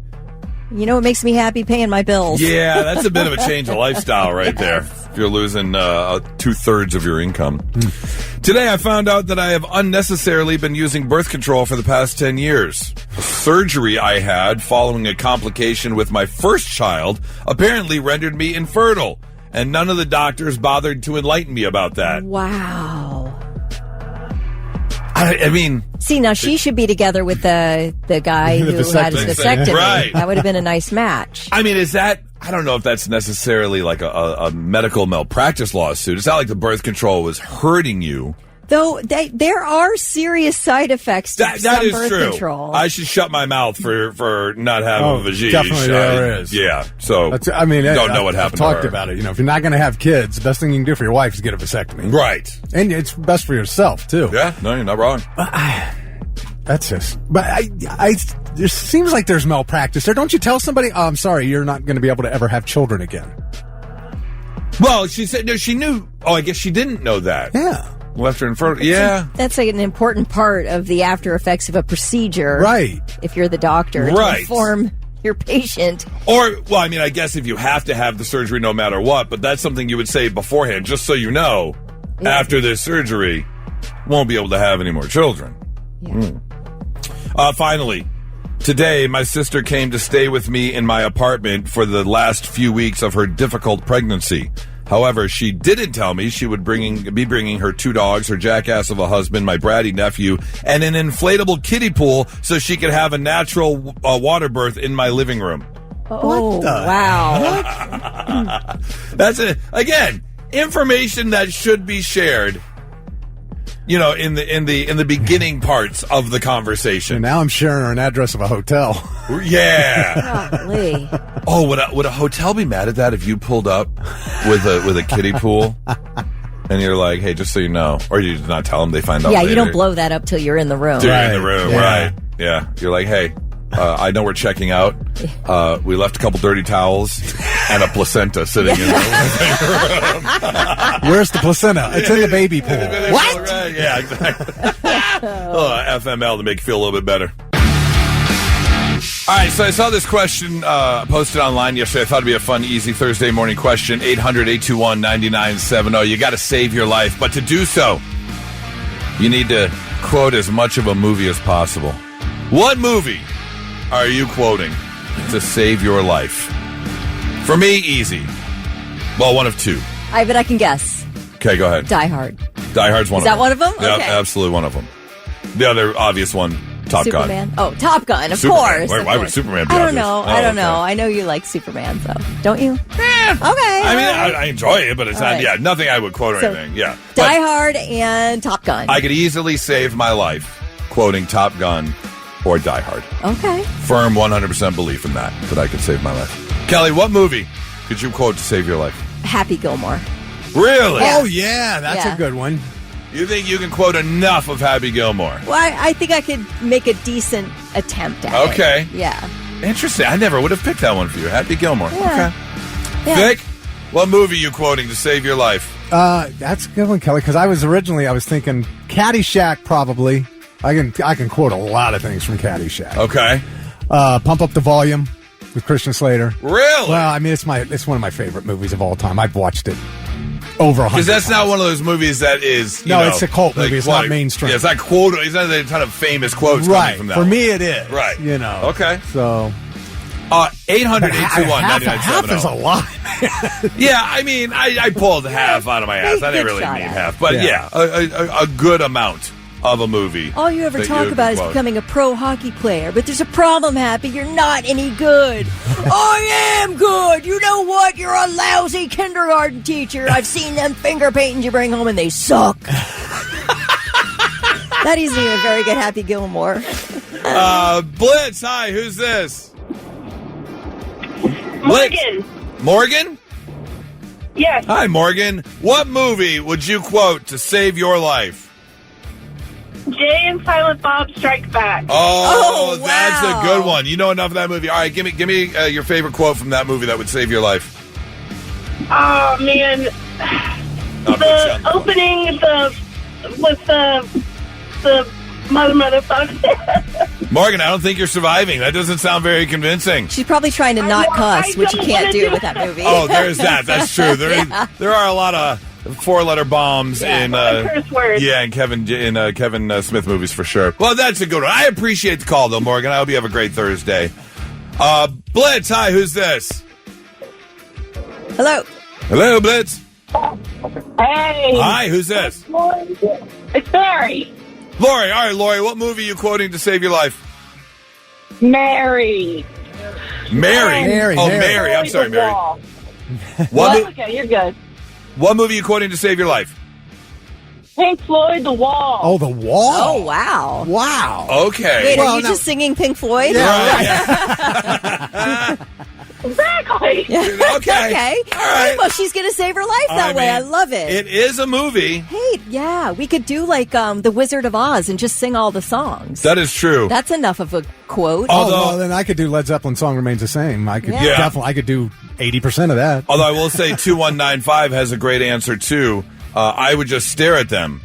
You know what makes me happy? Paying my bills. Yeah, that's a bit of a change of lifestyle right there. If you're losing 2/3 of your income. Today, I found out that I have unnecessarily been using birth control for the past 10 years. A surgery I had following a complication with my first child apparently rendered me infertile, and none of the doctors bothered to enlighten me about that. Wow. I mean... See, now she should be together with the guy who had his vasectomy. Right. That would have been a nice match. I mean, is that... I don't know if that's necessarily like a medical malpractice lawsuit. It's not like the birth control was hurting you. Though there are serious side effects to some birth control. I should shut my mouth for not having a vagina. Definitely there is. Yeah. So I mean, don't know what happened. I've talked about it. You know, if you're not going to have kids, the best thing you can do for your wife is get a vasectomy. Right. And it's best for yourself too. Yeah. No, you're not wrong. That's just. But it seems like there's malpractice there. Don't you tell somebody, oh, I'm sorry, you're not going to be able to ever have children again? Well, she said no. She knew. Oh, I guess she didn't know that. Yeah. Left her in front. Yeah. That's like an important part of the after effects of a procedure. Right. If you're the doctor. Right. To inform your patient. Or, well, I mean, I guess if you have to have the surgery no matter what, but that's something you would say beforehand, just so you know, after this surgery, won't be able to have any more children. Yeah. Finally, today, my sister came to stay with me in my apartment for the last few weeks of her difficult pregnancy. However, she didn't tell me she would be bringing her 2 dogs, her jackass of a husband, my bratty nephew, and an inflatable kiddie pool so she could have a natural water birth in my living room. Oh, wow. That's it. Again, information that should be shared, you know, in the beginning parts of the conversation. And now I'm sharing an address of a hotel. Yeah. Golly. Oh, would a hotel be mad at that if you pulled up with a kiddie pool? And you're like, hey, just so you know. Or you did not tell them, they find out Yeah, later. you don't blow that up till you're in the room. You're in the room, right. Yeah. You're like, hey, I know we're checking out. We left a couple dirty towels and a placenta sitting in the room. Where's the placenta? It's in the baby pool. What? Right. Yeah, exactly. FML to make you feel a little bit better. All right, so I saw this question posted online yesterday. I thought it'd be a fun, easy Thursday morning question. 800-821-9970. You got to save your life. But to do so, you need to quote as much of a movie as possible. What movie are you quoting to save your life? For me, easy. Well, one of two. I bet I can guess. Okay, go ahead. Die Hard. Die Hard's one of them. Is that one of them? Yeah, okay. Absolutely one of them. The other obvious one, Top Superman. Gun. Oh, Top Gun, of Superman. course. Why would Superman be I don't obvious? know. Oh, I don't okay. know. I know you like Superman, so don't you? Okay. I mean, I enjoy it, but it's All not, right. yeah, nothing I would quote or So, anything. Yeah. Die Hard and Top Gun. I could easily save my life quoting Top Gun or Die Hard. Okay. Firm 100% belief in that I could save my life. Kelly, what movie could you quote to save your life? Happy Gilmore. Really? Oh, yeah, that's Yeah. a good one. You think you can quote enough of Happy Gilmore? Well, I think I could make a decent attempt at it. Okay. Yeah. Interesting. I never would have picked that one for you. Happy Gilmore. Yeah. Okay. Yeah. Vic, what movie are you quoting to save your life? That's a good one, Kelly, because I was thinking Caddyshack, probably. I can quote a lot of things from Caddyshack. Okay. Pump Up the Volume with Christian Slater. Really? Well, I mean, it's one of my favorite movies of all time. I've watched it over 100 Because that's times. not one of those movies that is, No, it's a cult movie. It's not mainstream. Yeah, it's not quote. It's not a ton of famous quotes coming from that. For one. me, it is. Right. You know. Okay. So 800-821-9970. half is a lot. Yeah, I mean, I pulled half out of my ass. I didn't really need half, but yeah, a good amount of a movie. All you ever that talk you about is quote. becoming a pro hockey player, but there's a problem, Happy. You're not any good. I am good. You know what? You're a lousy kindergarten teacher. I've seen them finger paintings you bring home, and they suck. That isn't even a very good Happy Gilmore. Blitz, hi, who's this? Morgan. Morgan? Yes. Hi, Morgan. What movie would you quote to save your life? Jay and Silent Bob Strike Back. Oh, wow. That's a good one. You know enough of that movie. All right, give me your favorite quote from that movie that would save your life. Oh, man. The opening with the motherfucker. Morgan, I don't think you're surviving. That doesn't sound very convincing. She's probably trying to not cuss, which you can't do with that movie. Oh, there's that. That's true. There are a lot of four-letter bombs in curse words. in Kevin Smith movies for sure. Well, that's a good one. I appreciate the call though, Morgan. I hope you have a great Thursday. Blitz, hi, who's this? Hello. Hello, Blitz. Hey. Hi, who's this? It's Barry. Lori. All right, Lori, what movie are you quoting to save your life? Mary. Mary. Oh, Mary. I'm sorry, Mary. What? Okay, you're good. What movie are you quoting to save your life? Pink Floyd, The Wall. Oh, The Wall? Oh, wow. Wow. Okay. Wait, are you just singing Pink Floyd? Yeah. Exactly. Okay. All right. Well, she's going to save her life that way. I love it. It is a movie. Hey, yeah, we could do like The Wizard of Oz and just sing all the songs. That is true. That's enough of a quote. Well, then I could do Led Zeppelin Song Remains the Same. I could definitely, I could do 80% of that. Although I will say 2195 has a great answer too. I would just stare at them.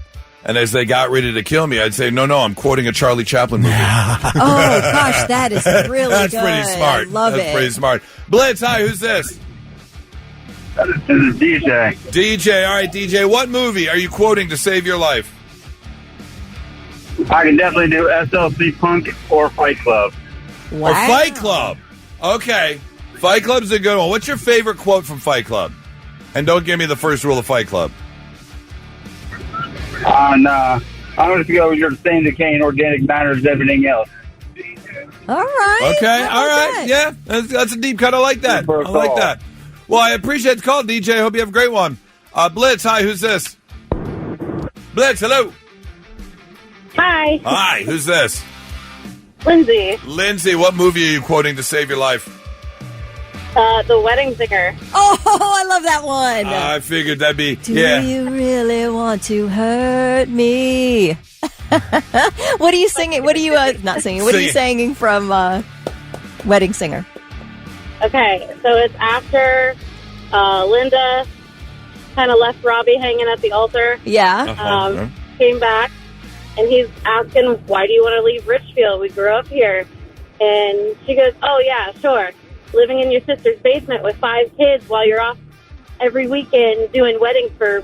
And as they got ready to kill me, I'd say, no, I'm quoting a Charlie Chaplin movie. Oh, gosh, that is really That's good. pretty smart. I love That's it. pretty smart. Blitz, hi, who's this? This is DJ. DJ, all right, DJ. What movie are you quoting to save your life? I can definitely do SLC Punk or Fight Club. Or Fight Club. Okay. Fight Club's a good one. What's your favorite quote from Fight Club? And don't give me the first rule of Fight Club. Nah. I'm going to go with your same decaying organic matter as everything else. All right. Okay, all right. Yeah, that's a deep cut. I like that. I like that. Well, I appreciate the call, DJ. I hope you have a great one. Blitz, hi, who's this? Blitz, hello. Hi. Hi, who's this? Lindsay. Lindsay, what movie are you quoting to save your life? The Wedding Singer. Oh, I love that one. I figured that'd be, Do you really want to hurt me? What are you singing? What are you, not singing, what are you singing from Wedding Singer? Okay, so it's after Linda kind of left Robbie hanging at the altar. Yeah. Came back, and he's asking, why do you want to leave Richfield? We grew up here. And she goes, oh, yeah, sure. Living in your sister's basement with 5 kids while you're off every weekend doing weddings for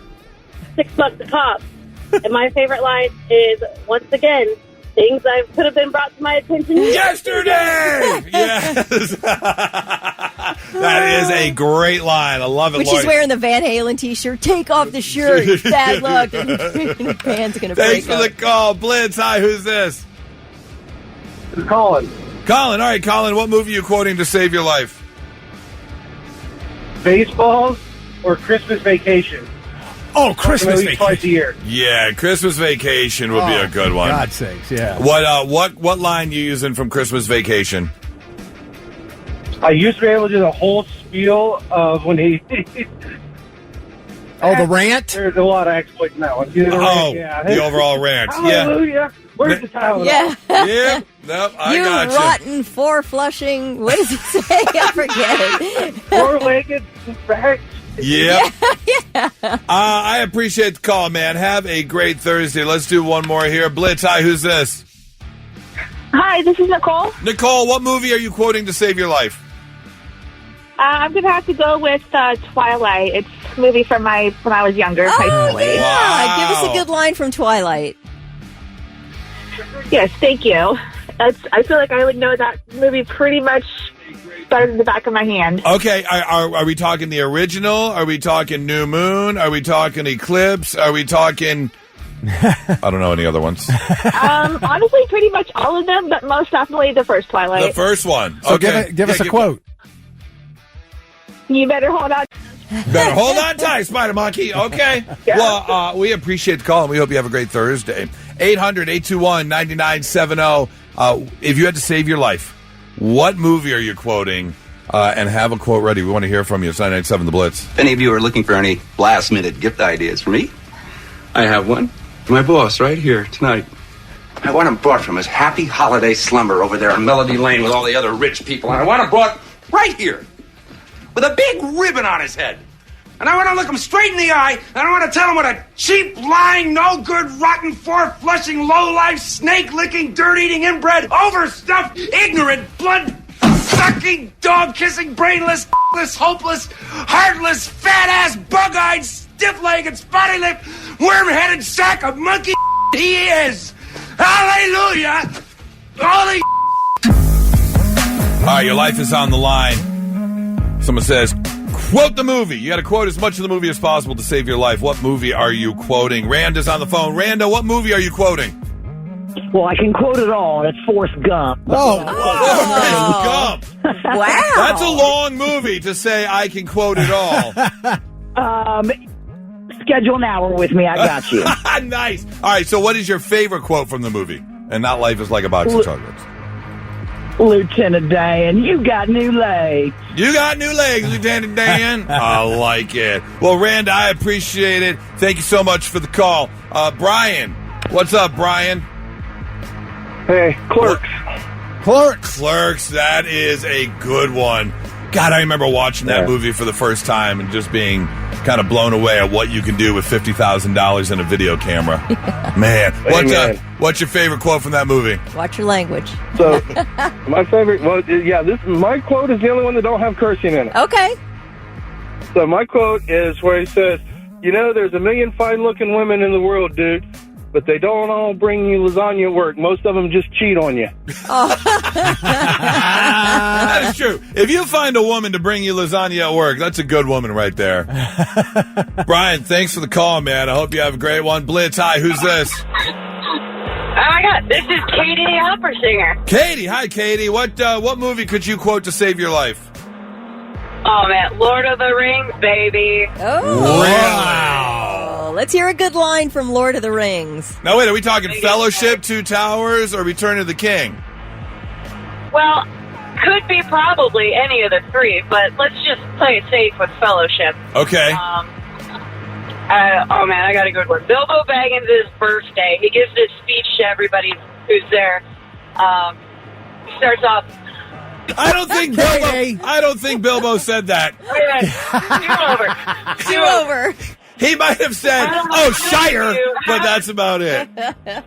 $6 a pop. And my favorite line is, once again, things that could have been brought to my attention yesterday. Yes. That is a great line. I love it. Which is wearing the Van Halen t-shirt. Take off the shirt. Bad luck. And the band's going to break up. Thanks for the call. Blitz, hi, who's this? It's Colin. Colin, all right, Colin, what movie are you quoting to save your life? Baseballs or Christmas Vacation? Oh, Christmas Vacation. Twice a year. Yeah, Christmas Vacation would be a good one. God's sakes, yeah. What line you using from Christmas Vacation? I used to be able to do the whole spiel of when he... the rant? There's a lot of exploits in that one. The overall rant. Hallelujah. Yeah. Where's the towel? Yeah. Yeah. Nope, I got you. Rotten, four-flushing... What does he say? I forget it. Four-legged back. Yeah. I appreciate the call, man. Have a great Thursday. Let's do one more here. Blitz, hi, who's this? Hi, this is Nicole. Nicole, what movie are you quoting to save your life? I'm going to have to go with Twilight. It's a movie from when I was younger. Oh, yeah. Wow. Give us a good line from Twilight. Yes, thank you. I feel like I would know that movie pretty much better than the back of my hand. Okay, are we talking the original? Are we talking New Moon? Are we talking Eclipse? Are we talking... I don't know any other ones. Honestly, pretty much all of them, but most definitely the first Twilight. The first one. So okay. give us a quote. You better hold on. Better hold on tight, Spider Monkey. Okay. Yeah. Well, we appreciate the call, and we hope you have a great Thursday. 800-821-9970. If you had to save your life, what movie are you quoting? And have a quote ready. We want to hear from you. It's 997 The Blitz. If any of you are looking for any last-minute gift ideas for me, I have one. My boss right here tonight. I want him brought from his happy holiday slumber over there on Melody Lane with all the other rich people. And I want him brought right here with a big ribbon on his head. And I want to look him straight in the eye, and I want to tell him what a cheap, lying, no-good, rotten, four-flushing, low-life, snake-licking, dirt-eating, inbred, overstuffed, ignorant, blood-sucking, dog-kissing, brainless, hopeless, heartless, fat-ass, bug-eyed, stiff-legged, spotty-lipped, worm-headed sack of monkey he is. Hallelujah! Holy All right, your life is on the line. Someone says, quote the movie. You got to quote as much of the movie as possible to save your life. What movie are you quoting? Randa's on the phone. Randa, what movie are you quoting? Well, I can quote it all. It's Forrest Gump. Forrest Gump. Wow. That's a long movie to say I can quote it all. Schedule an hour with me. I got you. Nice. All right, so what is your favorite quote from the movie? And not life is like a box of chocolates. Lieutenant Dan, you got new legs. You got new legs, Lieutenant Dan. I like it. Well, Rand, I appreciate it. Thank you so much for the call. Brian, what's up, Brian? Hey, Clerks. Clerks, that is a good one. God, I remember watching that movie for the first time and just being kind of blown away at what you can do with $50,000 in a video camera. Man, what's your favorite quote from that movie? Watch your language. So, my favorite, my quote is the only one that don't have cursing in it. Okay. So my quote is where he says, there's a million fine-looking women in the world, dude, but they don't all bring you lasagna at work. Most of them just cheat on you. Oh. That is true. If you find a woman to bring you lasagna at work, that's a good woman right there. Brian, thanks for the call, man. I hope you have a great one. Blitz, hi, who's this? Oh, my God. This is Katie, the opera singer. Katie, hi, Katie. What movie could you quote to save your life? Oh, man. Lord of the Rings, baby. Oh. Wow. Let's hear a good line from Lord of the Rings. Now, wait, are we talking Fellowship, Two Towers, or Return of the King? Well, could be probably any of the three, but let's just play it safe with Fellowship. Okay. Oh, man, I got a good one. Bilbo Baggins' birthday. He gives this speech to everybody who's there. He starts off... I don't think Bilbo said that. Two over. He might have said, Shire, but that's about it. I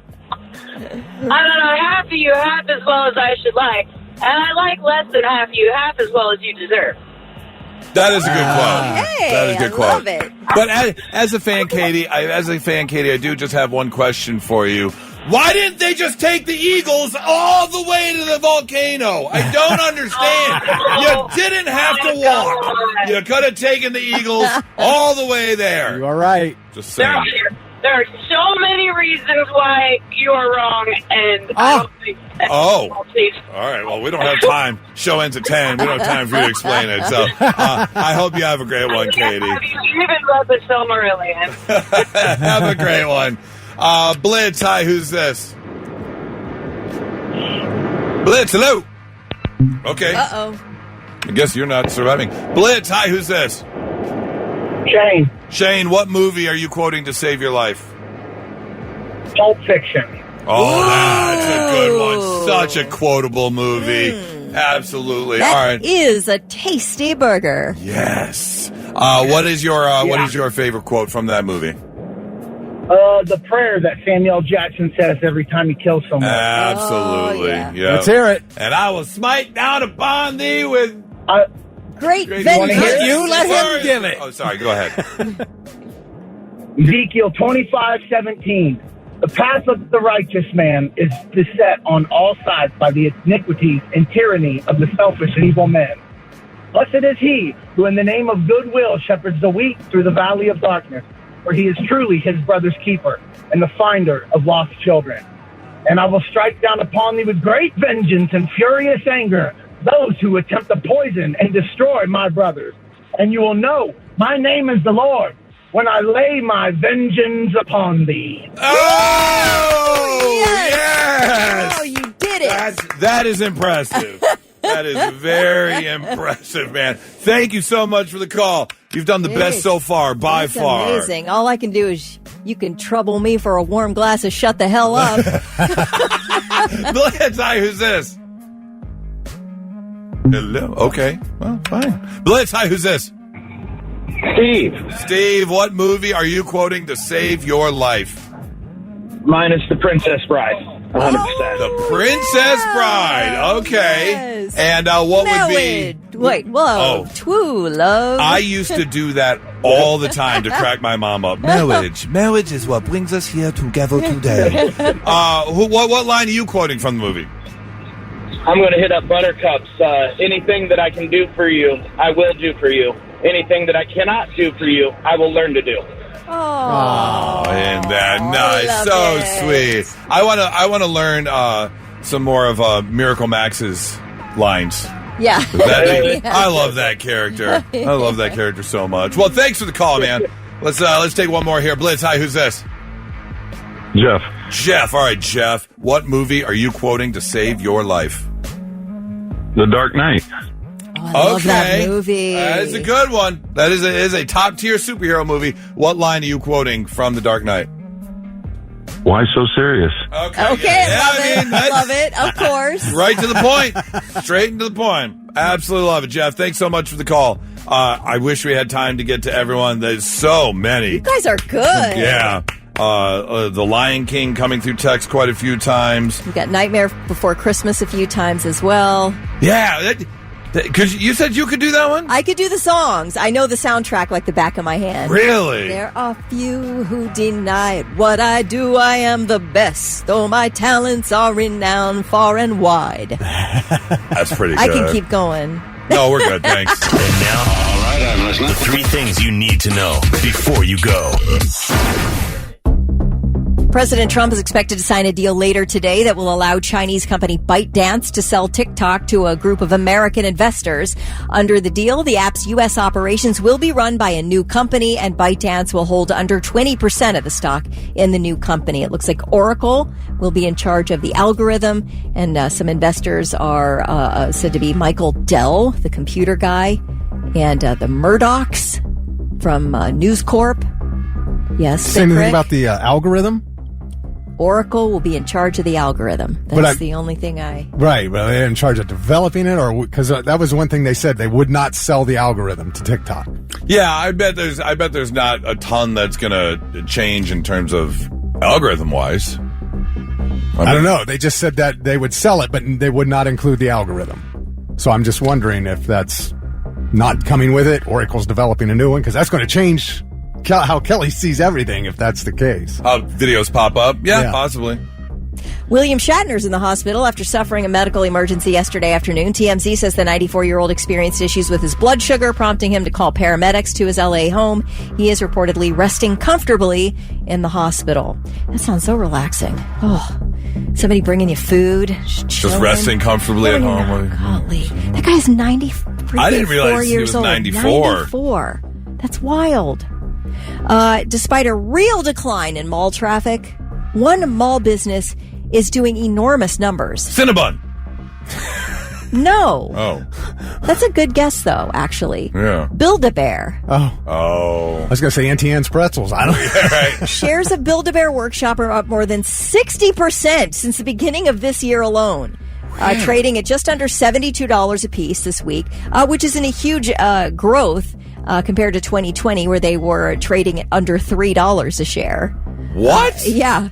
don't know, half of you, half as well as I should like. And I like less than half of you, half as well as you deserve. That is a good quote. Hey, that is a good quote. Love it. But as a fan, Katie, I do just have one question for you. Why didn't they just take the Eagles all the way to the volcano? I don't understand. You didn't have to walk. You could have taken the Eagles all the way there. You are right. Just saying. There are so many reasons why you are wrong, and I don't think all right. Well, we don't have time. Show ends at 10. We don't have time for you to explain it. So I hope you have a great one, Katie. You even read the Silmarillion. Have a great one. Blitz, hi, who's this? Blitz, hello. Okay. Uh-oh. I guess you're not surviving. Blitz, hi, who's this? Shane. Shane, what movie are you quoting to save your life? Pulp Fiction. Oh, that's a good one. Such a quotable movie. Absolutely. That all right. is a tasty burger. Yes. What is your favorite quote from that movie? The prayer that Samuel Jackson says every time he kills someone. Absolutely. Oh, yeah. Let's hear it. And I will smite down upon thee with great Let vengeance. him give it. Oh, sorry. Go ahead. Ezekiel 25:17. The path of the righteous man is beset on all sides by the iniquities and tyranny of the selfish and evil men. Blessed is he who in the name of goodwill shepherds the weak through the valley of darkness, for he is truly his brother's keeper and the finder of lost children. And I will strike down upon thee with great vengeance and furious anger those who attempt to poison and destroy my brothers. And you will know my name is the Lord when I lay my vengeance upon thee. Oh, yes! Oh, you did it. That is impressive. That is very impressive, man. Thank you so much for the call. You've done the best so far, by far. Amazing. All I can do is you can trouble me for a warm glass of shut the hell up. Blitz, hi, who's this? Hello. Okay. Well, fine. Blitz, hi, who's this? Steve, what movie are you quoting to save your life? Mine is The Princess Bride. 100%. The Princess Bride. Okay. Yes. And what would be... Wait, whoa. Oh. True love. I used to do that all the time to crack my mom up. Marriage. Marriage is what brings us here together today. What line are you quoting from the movie? I'm going to hit up Buttercups. Anything that I can do for you, I will do for you. Anything that I cannot do for you, I will learn to do. Oh, isn't that nice? So sweet. I want to learn some more of Miracle Max's lines. Yeah. I love that character. I love that character so much. Well, thanks for the call, man. Let's take one more here. Blitz, hi, who's this? Jeff. All right, Jeff. What movie are you quoting to save your life? The Dark Knight. I love that movie. That is a good one. That is a top-tier superhero movie. What line are you quoting from The Dark Knight? Why so serious? Okay, I love it. Of course. Right to the point. Straight into the point. Absolutely love it, Jeff. Thanks so much for the call. I wish we had time to get to everyone. There's so many. You guys are good. Yeah. The Lion King coming through text quite a few times. We got Nightmare Before Christmas a few times as well. Yeah. Because you said you could do that one? I could do the songs. I know the soundtrack like the back of my hand. Really? There are few who deny it. What I do, I am the best. Though my talents are renowned far and wide. That's pretty good. I can keep going. No, we're good. Thanks. And now, all right, I'm listening. The 3 things you need to know before you go. President Trump is expected to sign a deal later today that will allow Chinese company ByteDance to sell TikTok to a group of American investors. Under the deal, the app's U.S. operations will be run by a new company, and ByteDance will hold under 20% of the stock in the new company. It looks like Oracle will be in charge of the algorithm, and some investors are said to be Michael Dell, the computer guy, and the Murdochs from News Corp. Yes. Say anything about the algorithm? Oracle will be in charge of the algorithm. That's the only thing Right, but they're in charge of developing it, or because that was one thing they said they would not sell the algorithm to TikTok. Yeah, I bet there's not a ton that's going to change in terms of algorithm wise. I don't know. They just said that they would sell it, but they would not include the algorithm. So I'm just wondering if that's not coming with it. Oracle's developing a new one, because that's going to change how Kelly sees everything if that's the case. How videos pop up? Yeah, possibly. William Shatner's in the hospital after suffering a medical emergency yesterday afternoon. TMZ says the 94-year-old experienced issues with his blood sugar, prompting him to call paramedics to his L.A. home. He is reportedly resting comfortably in the hospital. That sounds so relaxing. Oh, somebody bringing you food. Just resting comfortably at home. Golly. That guy's 94 I didn't realize he was 94. 94. That's wild. Despite a real decline in mall traffic, one mall business is doing enormous numbers. Cinnabon. No. Oh. That's a good guess, though, actually. Yeah. Build-A-Bear. Oh. I was going to say Auntie Anne's Pretzels. I don't know. Right. Shares of Build-A-Bear Workshop are up more than 60% since the beginning of this year alone. Trading at just under $72 a piece this week, which isn't a huge growth compared to 2020, where they were trading at under $3 a share. What? Yeah.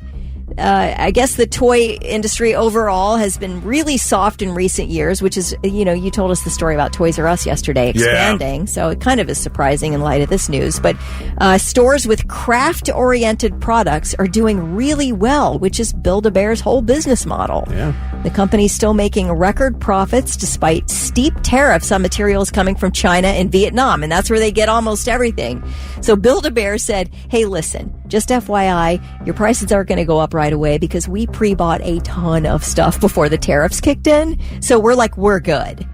I guess the toy industry overall has been really soft in recent years, which is, you told us the story about Toys R Us yesterday expanding. Yeah. So it kind of is surprising in light of this news. But stores with craft-oriented products are doing really well, which is Build-A-Bear's whole business model. Yeah. The company's still making record profits despite steep tariffs on materials coming from China and Vietnam, and that's where they get almost everything. So Build-A-Bear said, hey, listen, just FYI, your prices aren't going to go up right away because we pre-bought a ton of stuff before the tariffs kicked in. So we're good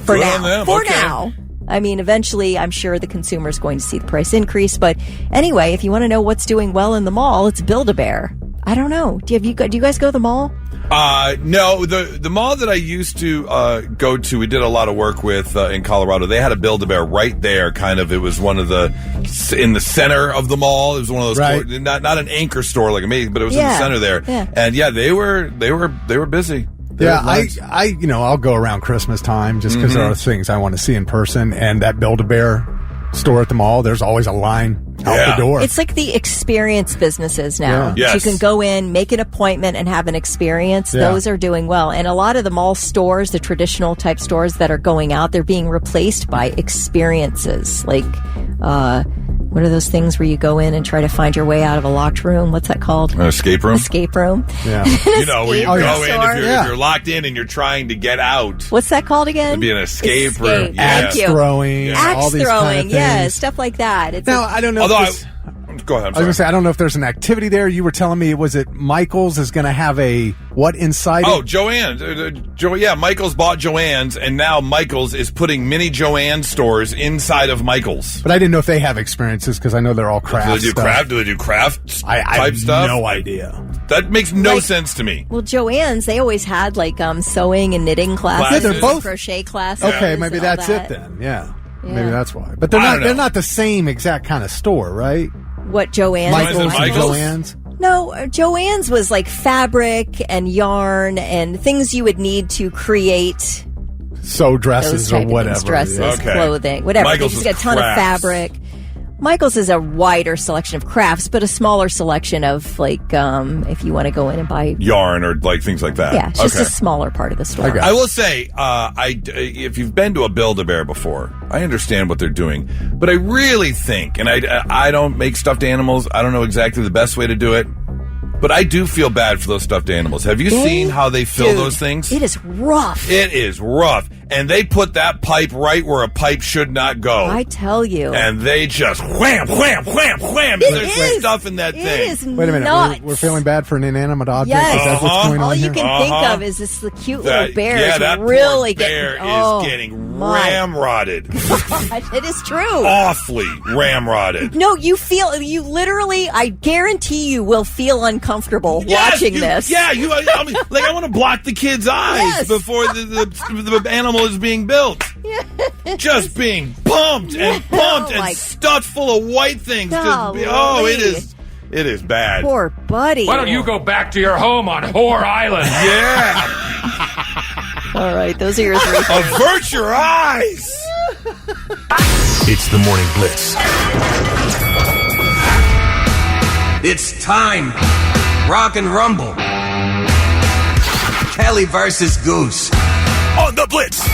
for Good now. on them. For Okay. now. I mean, eventually, I'm sure the consumer is going to see the price increase. But anyway, if you want to know what's doing well in the mall, it's Build-A-Bear. I don't know. Do you guys go to the mall? No, the mall that I used to go to, we did a lot of work with in Colorado. They had a Build-A-Bear right there, kind of. It was one of in the center of the mall. It was one of those, right. not an anchor store like Amazing, but it was in the center there. Yeah. And they were busy. Yeah, I'll go around Christmas time just because there are things I want to see in person, and that Build-A-Bear store at the mall, there's always a line out the door. It's like the experience businesses now. Yeah. Yes. You can go in, make an appointment, and have an experience. Yeah. Those are doing well. And a lot of the mall stores, the traditional type stores that are going out, they're being replaced by experiences. Like, what are those things where you go in and try to find your way out of a locked room? What's that called? An escape room? Escape room. Yeah. Where you go in if you're locked in and you're trying to get out. What's that called again? It'd be an escape room. Axe throwing. All these kind of things. Stuff like that. It's now, I don't know. Go ahead. I was going to say, I don't know if there's an activity there. You were telling me, was it Michael's is going to have a what inside it? Oh, Joann's. Michael's bought Joann's, and now Michael's is putting mini Joann stores inside of Michael's. But I didn't know if they have experiences because I know they're all craft Do they do stuff. craft? Do they do craft I type have stuff? no idea. That makes no sense to me. Well, Joann's, they always had sewing and knitting classes. Yeah, they're both crochet classes. Okay, maybe that's it then. Yeah. Maybe that's why. But they're not the same exact kind of store, right? What, Joann's? Michael's and Joann's? No, Joann's was like fabric and yarn and things you would need to create sew dresses or whatever. Dresses, clothing, whatever. Michael's they just got a ton crafts. of fabric. Michael's is a wider selection of crafts, but a smaller selection of if you want to go in and buy yarn or things like that. Yeah, it's just a smaller part of the store. I will say, if you've been to a Build-A-Bear before, I understand what they're doing, but I really think, and I don't make stuffed animals. I don't know exactly the best way to do it. But I do feel bad for those stuffed animals. Have you seen how they fill those things? It is rough. It is rough. and they put that pipe right where a pipe should not go. I tell you. And they just wham, wham, wham, wham. There's stuff in that thing. Wait a minute. We're feeling bad for an inanimate object? Yes. Is that what's going All on you here? can think of is this the cute little bear is that really poor bear getting... is getting ramrodded. It is true. Awfully ramrodded. No, you literally, I guarantee you will feel uncomfortable watching this. Yeah, I mean, like I want to block the kid's eyes before the animal is being built. Just being pumped and stuffed full of white things. It is bad. Poor buddy. Why don't you go back to your home on Whore Island? Yeah. All right, those are your 3 things. Avert your eyes. It's the Morning Blitz. It's time. Rock and Rumble. Kelly versus Goose. On the Blitz.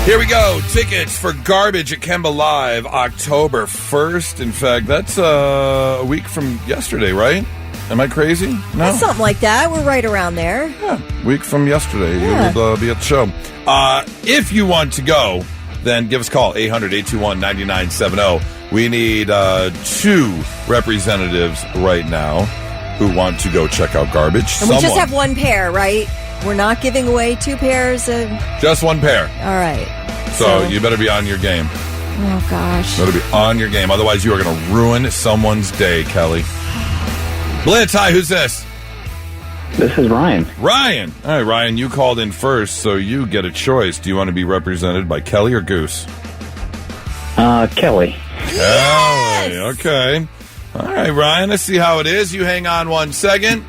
Here we go. Tickets for Garbage at Kemba Live, October 1st. In fact, that's a week from yesterday, right? Am I crazy? No? Something like that. We're right around there. Yeah, week from yesterday. You will be at the show. If you want to go, then give us a call, 800-821-9970. We need 2 representatives right now who want to go check out Garbage. And we just have 1 pair, right? We're not giving away 2 pairs of... Just 1 pair. All right. So you better be on your game. Oh, gosh. Better be on your game. Otherwise, you are going to ruin someone's day, Kelly. Blitz, hi, who's this? This is Ryan. Ryan. All right, Ryan, you called in first, so you get a choice. Do you want to be represented by Kelly or Goose? Kelly. Yes! Kelly, okay. All right, Ryan, let's see how it is. You hang on 1 second.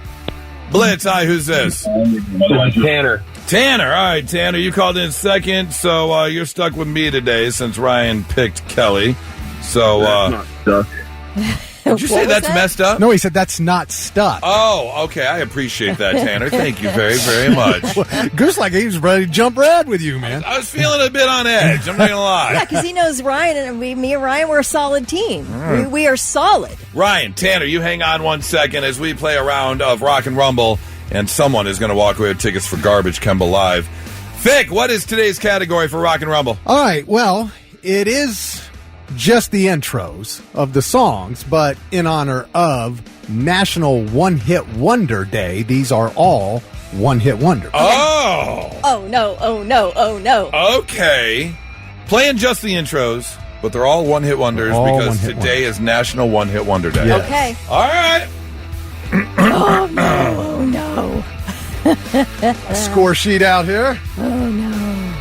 Blitz, hi, who's this? Tanner. Tanner, all right, Tanner, you called in second, so you're stuck with me today since Ryan picked Kelly. So, that's not stuck. Did you say that's messed up? No, he said that's not stuck. Oh, okay. I appreciate that, Tanner. Thank you very, very much. Goose like he was ready to jump red with you, man. I was feeling a bit on edge. I'm not going to lie. Yeah, because he knows Ryan, and me and Ryan, we're a solid team. Right. We are solid. Ryan, Tanner, you hang on 1 second as we play a round of Rock and Rumble, and someone is going to walk away with tickets for Garbage Kemba Live. Vic, what is today's category for Rock and Rumble? All right, well, it is just the intros of the songs, but in honor of National One-Hit Wonder Day, these are all one-hit wonders. Oh! Oh, no, oh, no, oh, no. Okay. Playing just the intros, but they're all one-hit wonders because today is National One-Hit Wonder Day. Yes. Okay. All right. Oh, no, oh, no. Score sheet out here. Oh, no.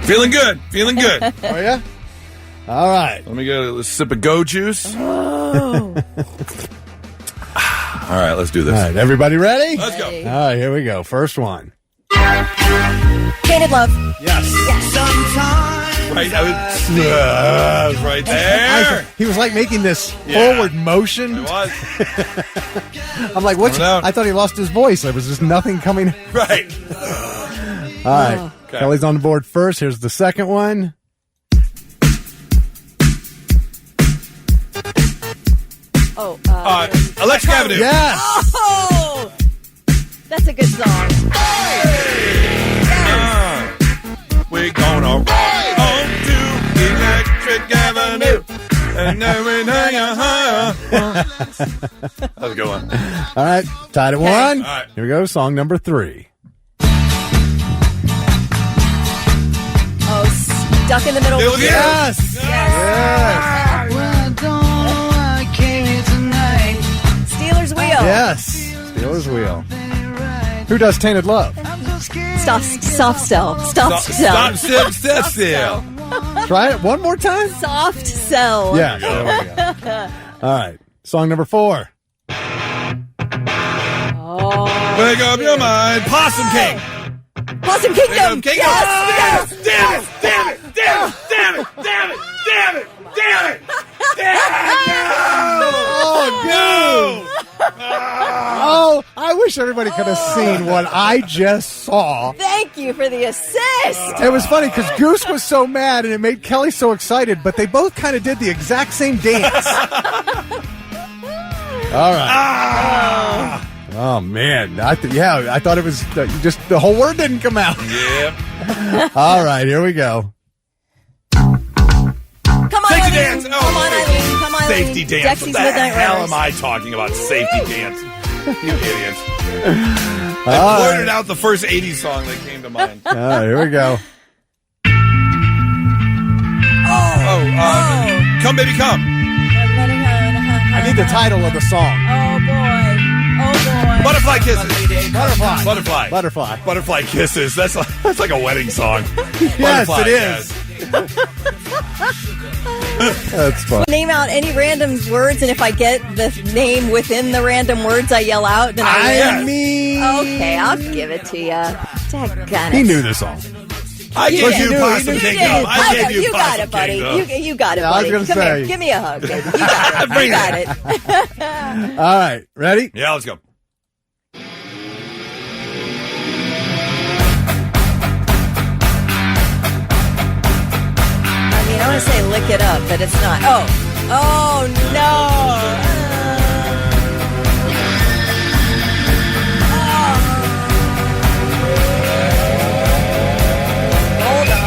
Feeling good. Feeling good. Oh, yeah? All right. Let me get a sip of Go Juice. Oh. All right, let's do this. All right, everybody ready? Let's go. All right, here we go. First one. Tainted Love. Yes. Right, I was right there. He was like making this forward motion. It was. I'm like, what's... I thought he lost his voice. There was just nothing coming. Right. All right. Okay. Kelly's on the board first. Here's the second one. Oh, Electric Avenue. Yes. Oh, that's a good song. We're gonna rock on to Electric Avenue. And everything That was a good one. All right, tied at 1. All right. Here we go, song number 3. Oh, Stuck in the Middle. Yes. Steelers Wheel. Yes. Steelers Wheel. Who does Tainted Love? Soft Cell. Stop still. Try it one more time. Soft Cell. Yeah. There we go. All right. Song number 4. Oh. Wake up your mind. Possum King. Possum Kingdom. Yes. Damn it. Oh, I wish everybody could have seen what I just saw. Thank you for the assist. It was funny because Goose was so mad and it made Kelly so excited, but they both kind of did the exact same dance. All right. Oh, man. I thought it was just the whole word didn't come out. Yeah. All right, here we go. Come on, Safety Eileen. dance. Oh, Come on, Eileen. Come on, Eileen. Safety dance. Dexy's What the Midnight hell Runners. am I talking about? Safety dance. You idiots. I All blurted right. out the first 80s song that came to mind. All right, here we go. Come, baby, come. I need the title of the song. Oh, boy. Butterfly kisses. Butterfly. Butterfly kisses. That's like a wedding song. Yes, Butterfly, it is. That's fun. Name out any random words, and if I get the name within the random words I yell out, then I win. Okay, I'll give it to you. Daggone it. He knew the song. I gave you Possum You Kingdom. did. I gave you You got Possum it, buddy. Kingdom. You got it, Yeah, I was buddy. gonna Come say. here. Give me a hug, baby. You got it. You got it. All right, ready? Yeah, let's go. I mean, I want to say lick it up, but it's not. Oh, no. Hold on.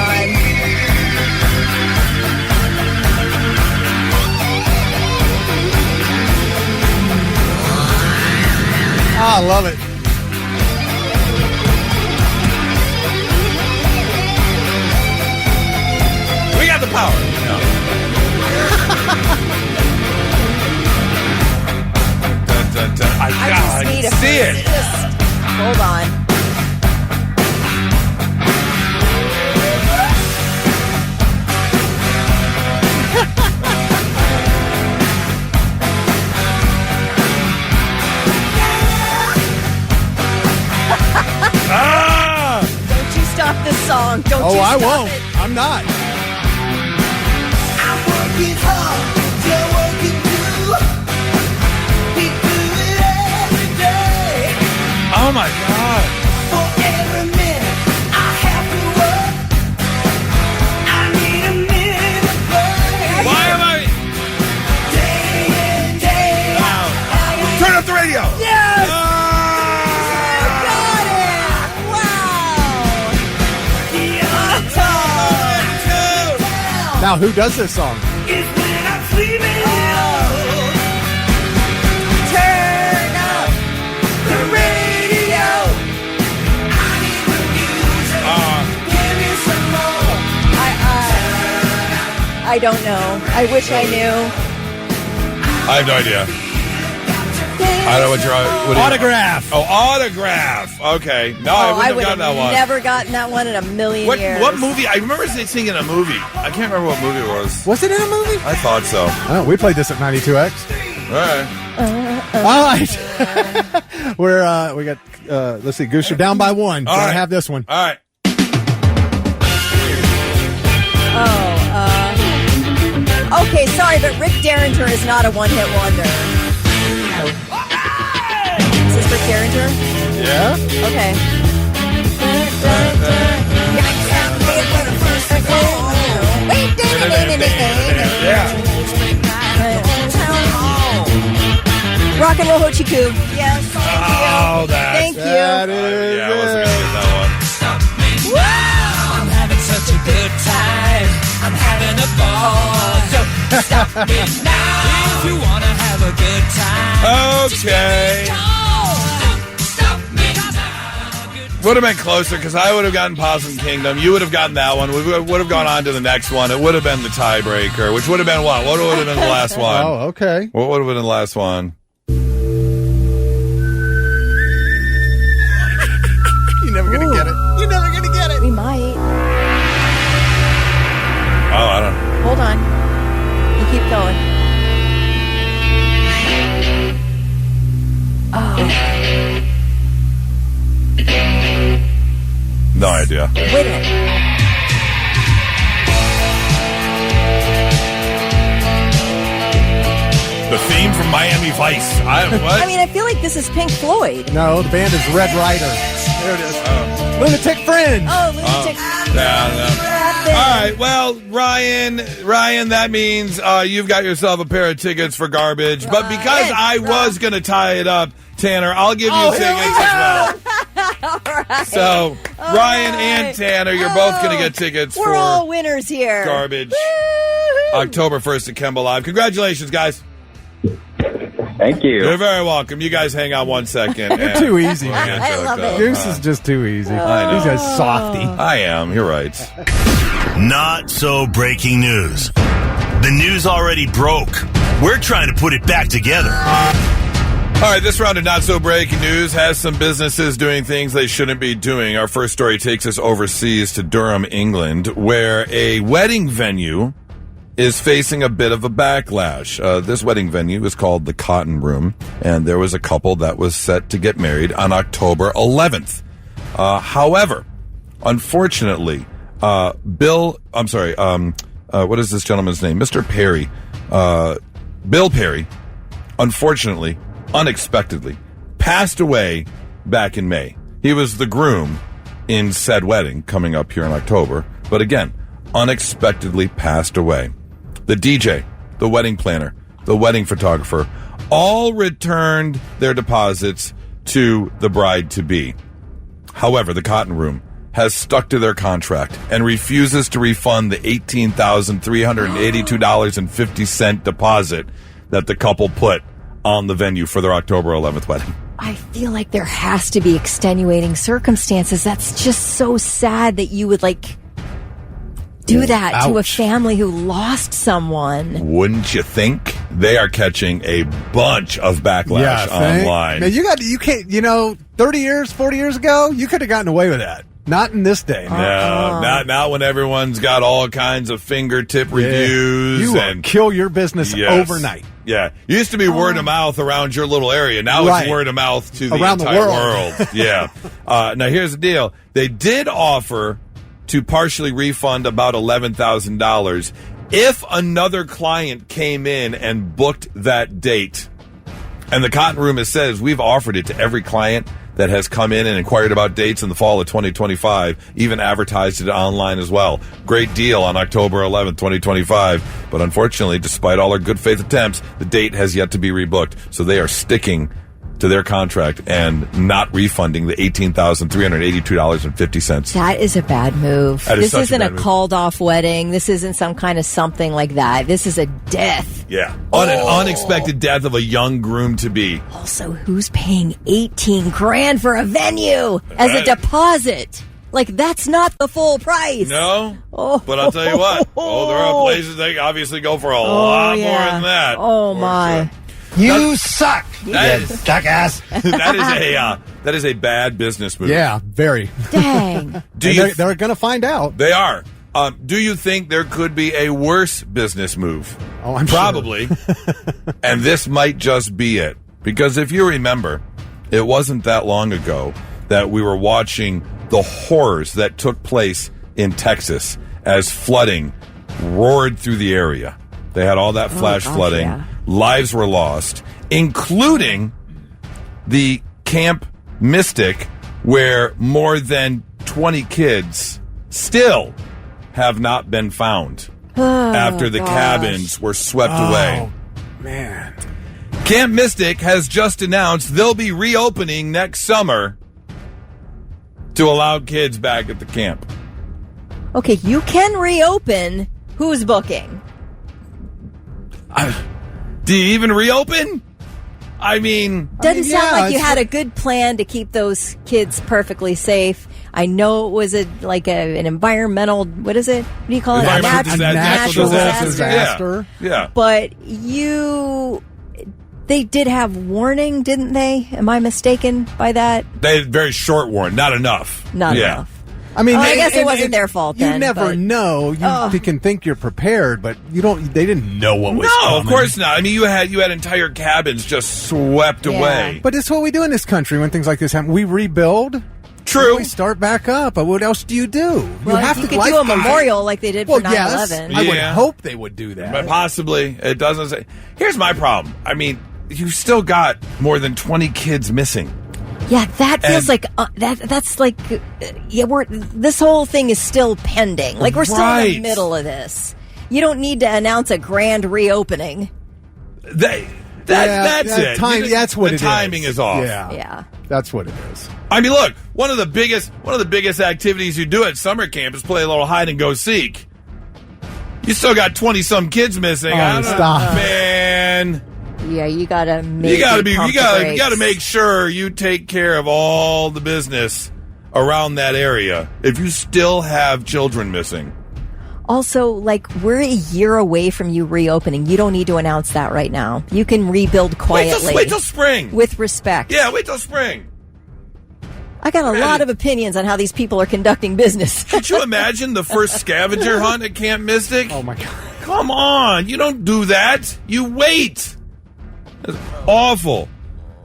I love it. We got the power. Dun, dun, dun. I just need can a see it. Hold on. Don't you stop this song. Don't you I stop won't. it. I'm not. I'm working hard, you're working too. We do it every day. Oh, my God. For every minute I have to work, I need a minute of play. Why am I? Day in, day out. Turn up the radio. Yes! Ah! Now, who does this song? It's when I'm sleeping alone. Turn up the radio. I need the music. Give me some more. I don't know. I wish I knew. I have no idea. I don't know what you're... Autograph. Oh, Autograph. Okay. No, I wouldn't have would gotten have that one. never gotten that one in a million years. What movie? I remember singing a movie. I can't remember what movie it was. Was it in a movie? I thought so. Oh, we played this at 92X. All right. All right. We got, let's see, Goose, you're down by one. All right. Have this one. All right. Okay, sorry, but Rick Derringer is not a one-hit wonder. Is this Rick Derringer? Yeah? Okay. Rock and roll hoochie coo. Yes. Thank you. That is Yeah, I wasn't going to get that one. I'm having such a good time. I'm having a ball. So stop me now if you want to have a good time. Okay. Stop me now. Would have been closer because I would have gotten Possum Kingdom. You would have gotten that one. We would have gone on to the next one. It would have been the tiebreaker, which would have been what? What would have been the last one? Oh, okay. What would have been the last one? You're never going to get it. You're never going to get it. We might. Oh, I don't know. Hold on. You keep going. No idea. Wait a minute. The theme from Miami Vice. What? I mean, I feel like this is Pink Floyd. No, the band is Red Rider. There it is. Lunatic Fringe. Oh, Lunatic. All right. Well, Ryan, that means you've got yourself a pair of tickets for garbage. But because I was going to tie it up Tanner, I'll give you tickets as well. All right. So, Ryan and Tanner, you're both going to get tickets We're all winners here. Garbage. October 1st at Kemba Live. Congratulations, guys. Thank you. You're very welcome. You guys hang on 1 second. You're too easy, man. I love it. Goose is just too easy. I know. He's a softy. I am. You're right. Not so breaking news. The news already broke. We're trying to put it back together. All right, this round of Not So Breaking News has some businesses doing things they shouldn't be doing. Our first story takes us overseas to Durham, England, where a wedding venue is facing a bit of a backlash. This wedding venue is called the Cotton Room, and there was a couple that was set to get married on October 11th. However, unfortunately, what is this gentleman's name? Mr. Perry, Bill Perry, unfortunately, unexpectedly, passed away back in May. He was the groom in said wedding coming up here in October, but again, unexpectedly passed away. The DJ, the wedding planner, the wedding photographer, all returned their deposits to the bride-to-be. However, the Cotton Room has stuck to their contract and refuses to refund the $18,382.50 deposit that the couple put on the venue for their October 11th wedding. I feel like there has to be extenuating circumstances. That's just so sad that you would do that to a family who lost someone. Wouldn't you think? They are catching a bunch of backlash online. Man, you can't, 30 years, 40 years ago, you could have gotten away with that. Not in this day. No, not when everyone's got all kinds of fingertip reviews. You will kill your business overnight. Yeah. Used to be word of mouth around your little area. Now it's word of mouth to the around entire the world. Yeah. Now, here's the deal. They did offer to partially refund about $11,000 if another client came in and booked that date. And the Cotton Room has says we've offered it to every client that has come in and inquired about dates in the fall of 2025, even advertised it online as well. Great deal on October 11th, 2025. But unfortunately, despite all our good faith attempts, the date has yet to be rebooked. So they are sticking to their contract and not refunding the $18,382.50. That is a bad move. This isn't a called off wedding. This isn't some kind of something like that. This is a death. Yeah. An unexpected death of a young groom to be. Also, who's paying $18,000 for a venue as a deposit? That's not the full price. No. But I'll tell you what. There are places they obviously go for a lot more than that. Oh, my. You suck, jackass. That is a bad business move. Yeah, very. Dang. They're going to find out. They are. Do you think there could be a worse business move? Oh, I'm probably. Sure. And this might just be it. Because if you remember, it wasn't that long ago that we were watching the horrors that took place in Texas as flooding roared through the area. They had all that flash flooding. Yeah. Lives were lost, including the Camp Mystic, where more than 20 kids still have not been found after the cabins were swept away. Man. Camp Mystic has just announced they'll be reopening next summer to allow kids back at the camp. Okay, you can reopen. Who's booking? Do you even reopen? Doesn't sound like you had a good plan to keep those kids perfectly safe. I know it was an environmental, what is it? What do you call it? A natural disaster. Yeah. But they did have warning, didn't they? Am I mistaken by that? They had very short warning, not enough. Not enough. I guess it wasn't their fault then. You never know. You can think you're prepared, but you don't. They didn't know what was coming. No, of course not. You had entire cabins just swept away. But it's what we do in this country when things like this happen. We rebuild. True. We start back up. But what else do you do? You could do a memorial like they did for 9/11. Yes, I would hope they would do that. But possibly. It doesn't say. Here's my problem. You've still got more than 20 kids missing. Yeah, that feels this whole thing is still pending. We're still in the middle of this. You don't need to announce a grand reopening. That's it. That's what it is. The timing is off. Yeah. That's what it is. I mean, look, one of the biggest activities you do at summer camp is play a little hide and go seek. You still got 20-some kids missing. Stop, man. Yeah, you gotta make sure you take care of all the business around that area if you still have children missing. Also, we're a year away from you reopening. You don't need to announce that right now. You can rebuild quietly. Wait till spring. With respect. Yeah, wait till spring. I got a lot of opinions on how these people are conducting business. Could you imagine the first scavenger hunt at Camp Mystic? Oh, my God. Come on. You don't do that. You wait. That's awful.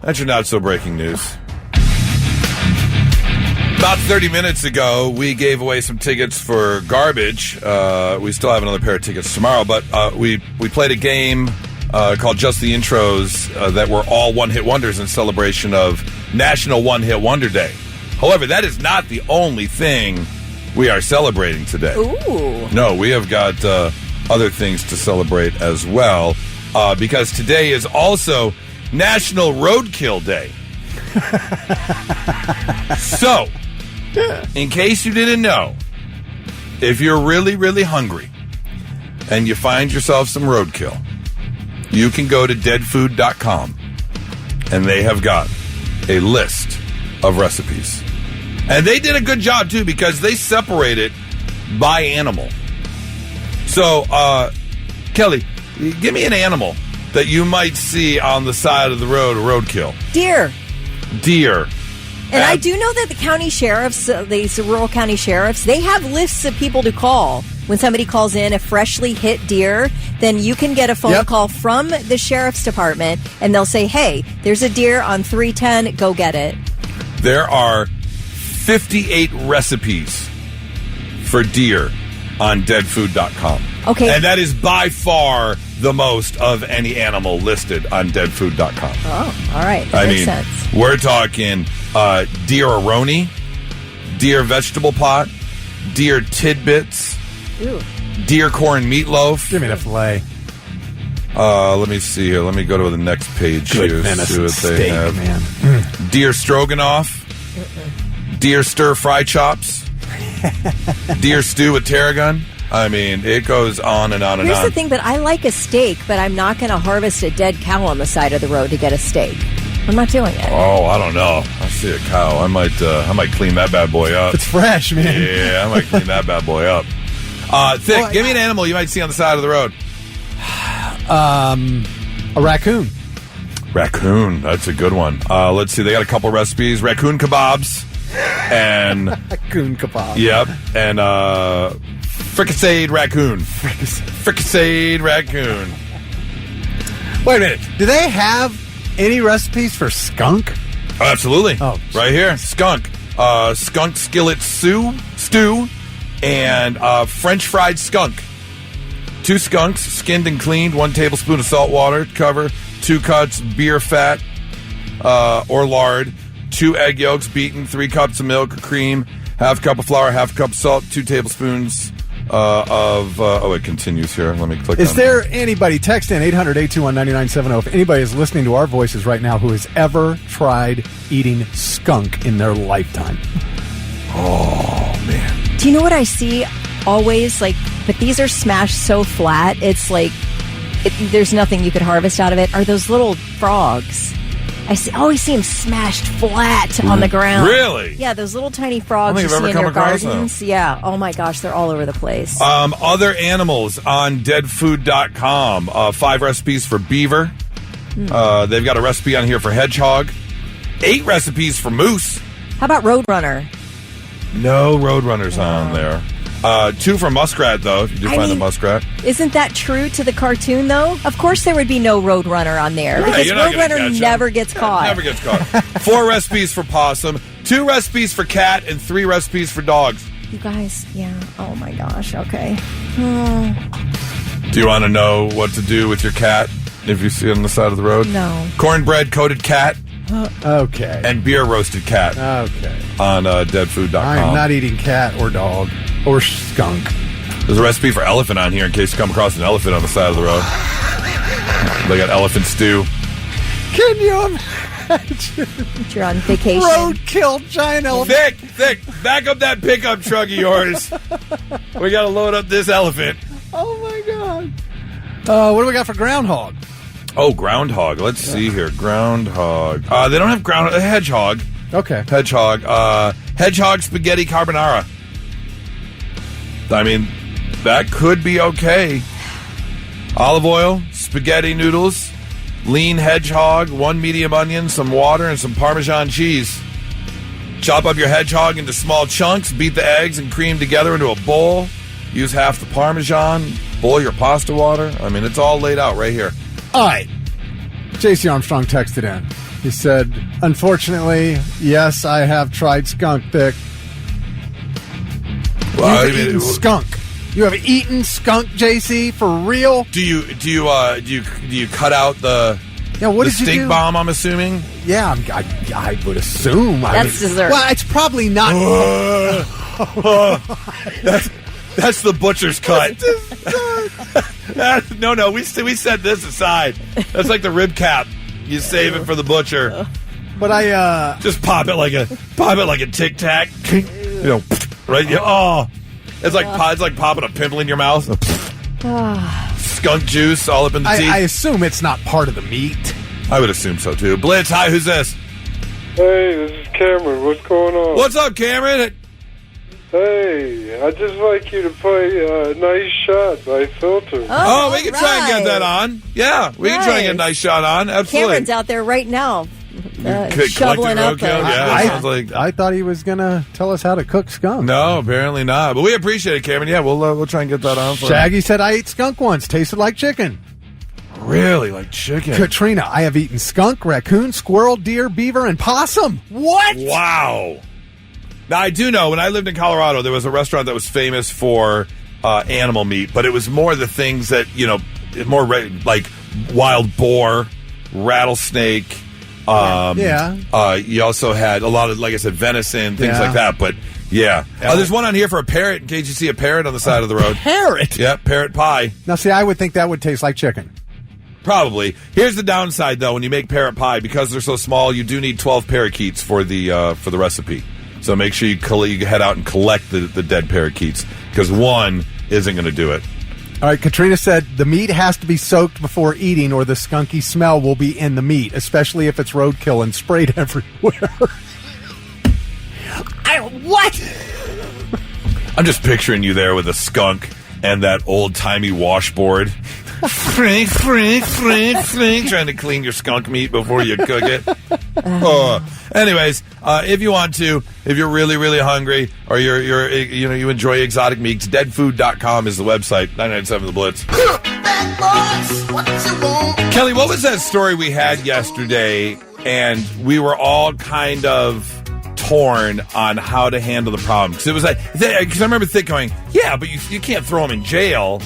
That's your not-so-breaking news. About 30 minutes ago, we gave away some tickets for Garbage. We still have another pair of tickets tomorrow, but we played a game called Just the Intros that were all one-hit wonders in celebration of National One-Hit Wonder Day. However, that is not the only thing we are celebrating today. Ooh. No, we have got other things to celebrate as well, because today is also National Roadkill Day. So, in case you didn't know, if you're really, really hungry and you find yourself some roadkill, you can go to deadfood.com and they have got a list of recipes. And they did a good job, too, because they separate it by animal. So, Kelly, give me an animal that you might see on the side of the road, a roadkill. Deer. And I do know that the county sheriffs, these rural county sheriffs, they have lists of people to call. When somebody calls in a freshly hit deer, then you can get a phone call from the sheriff's department, and they'll say, hey, there's a deer on 310, go get it. There are 58 recipes for deer on deadfood.com. Okay. And that is by far the most of any animal listed on deadfood.com. Oh, all right. That makes sense. We're talking deer aroni, deer vegetable pot, deer tidbits, deer corn meatloaf. Give me the filet. Let me see here. Let me go to the next page here. See what they have. Man. Deer stroganoff, deer stir-fry chops, deer stew with tarragon. I mean, it goes on and on and on. Here's the thing, but I like a steak, but I'm not going to harvest a dead cow on the side of the road to get a steak. I'm not doing it. Oh, I don't know. I see a cow. I might clean that bad boy up. It's fresh, man. Yeah, I might clean that bad boy up. Thick, give me an animal you might see on the side of the road. A raccoon. Raccoon, that's a good one. Let's see, they got a couple recipes. Raccoon kebabs and raccoon kebab. Yep, and fricasseed raccoon. Fricasseed raccoon. Wait a minute. Do they have any recipes for skunk? Oh, absolutely. Oh, right here, skunk. Skunk skillet stew, and French fried skunk. 2 skunks, skinned and cleaned, 1 tablespoon of salt water, cover, 2 cups beer fat or lard, 2 egg yolks beaten, 3 cups of milk or cream, half cup of flour, half cup of salt, 2 tablespoons it continues here. Let me click on Is there anybody, text in 800-821-9970, if anybody is listening to our voices right now who has ever tried eating skunk in their lifetime? Oh, man. Do you know what I see always? But these are smashed so flat, it's there's nothing you could harvest out of it. Are those little frogs? I always see them smashed flat on the ground. Really? Yeah, those little tiny frogs you see in your gardens. Yeah. Oh my gosh, they're all over the place. Other animals on deadfood.com. 5 recipes for beaver. They've got a recipe on here for hedgehog. 8 recipes for moose. How about roadrunner? No roadrunners on there. 2 for muskrat, though, if you do find a muskrat. Isn't that true to the cartoon, though? Of course there would be no roadrunner on there, because roadrunner never gets caught. Never gets caught. 4 recipes for possum, 2 recipes for cat, and 3 recipes for dogs. You guys, yeah. Oh, my gosh. Okay. Do you want to know what to do with your cat if you see it on the side of the road? No. Cornbread coated cat. Okay. And beer roasted cat. Okay. On deadfood.com. I'm not eating cat or dog or skunk. There's a recipe for elephant on here in case you come across an elephant on the side of the road. They got elephant stew. Can you imagine? You're on vacation. Roadkill giant elephant. Thick. Back up that pickup truck of yours. We got to load up this elephant. Oh, my God. What do we got for groundhog? Oh, groundhog. Let's see here. Groundhog. They don't have hedgehog. Okay. Hedgehog. Hedgehog spaghetti carbonara. I mean, that could be okay. Olive oil, spaghetti noodles, lean hedgehog, 1 medium onion, some water, and some Parmesan cheese. Chop up your hedgehog into small chunks, beat the eggs and cream together into a bowl. Use half the Parmesan, boil your pasta water. I mean, it's all laid out right here. All right. J.C. Armstrong texted in. He said, unfortunately, yes, I have tried skunk dick. Well, You've eaten skunk. You have eaten skunk, JC, for real? Do you cut out the what did you stink do? bomb? I'm assuming. Yeah, I would assume. That's dessert. Well, it's probably not. That's the butcher's cut. No, we set this aside. That's like the rib cap. You save it for the butcher. But I just pop it like a Tic Tac. Right? Oh, it's like popping a pimple in your mouth. Skunk juice all up in the teeth. I assume it's not part of the meat. I would assume so too. Blitz, hi, who's this? Hey, this is Cameron. What's going on? What's up, Cameron? Hey, I'd just like you to play Nice Shot by Filter. Oh, we can try and get that on. Yeah, we can try and get a nice shot on. Absolutely. Cameron's out there right now. Shoveling up. I thought he was going to tell us how to cook skunk. No, apparently not. But we appreciate it, Cameron. Yeah, we'll try and get that on for Shaggy said, I ate skunk once. Tasted like chicken. Really? Like chicken? Katrina, I have eaten skunk, raccoon, squirrel, deer, beaver, and possum. What? Wow. Now, I do know, when I lived in Colorado, there was a restaurant that was famous for animal meat, but it was more the things that, more like wild boar, rattlesnake. You also had a lot of, like I said, venison, things like that. But, yeah. There's one on here for a parrot, in case you see a parrot on the side of the road. Parrot? Yeah, parrot pie. Now, see, I would think that would taste like chicken. Probably. Here's the downside, though. When you make parrot pie, because they're so small, you do need 12 parakeets for the recipe. So make sure you head out and collect the dead parakeets, because one isn't going to do it. All right, Katrina said the meat has to be soaked before eating or the skunky smell will be in the meat, especially if it's roadkill and sprayed everywhere. What? I'm just picturing you there with a skunk and that old-timey washboard. Frink, trying to clean your skunk meat before you cook it. Anyways, if you want to, if you're really, really hungry, or you enjoy exotic meats, deadfood.com is the website. 997 The Blitz. Kelly, what was that story we had yesterday? And we were all kind of torn on how to handle the problem, because it was because I remember going, yeah, but you can't throw him in jail.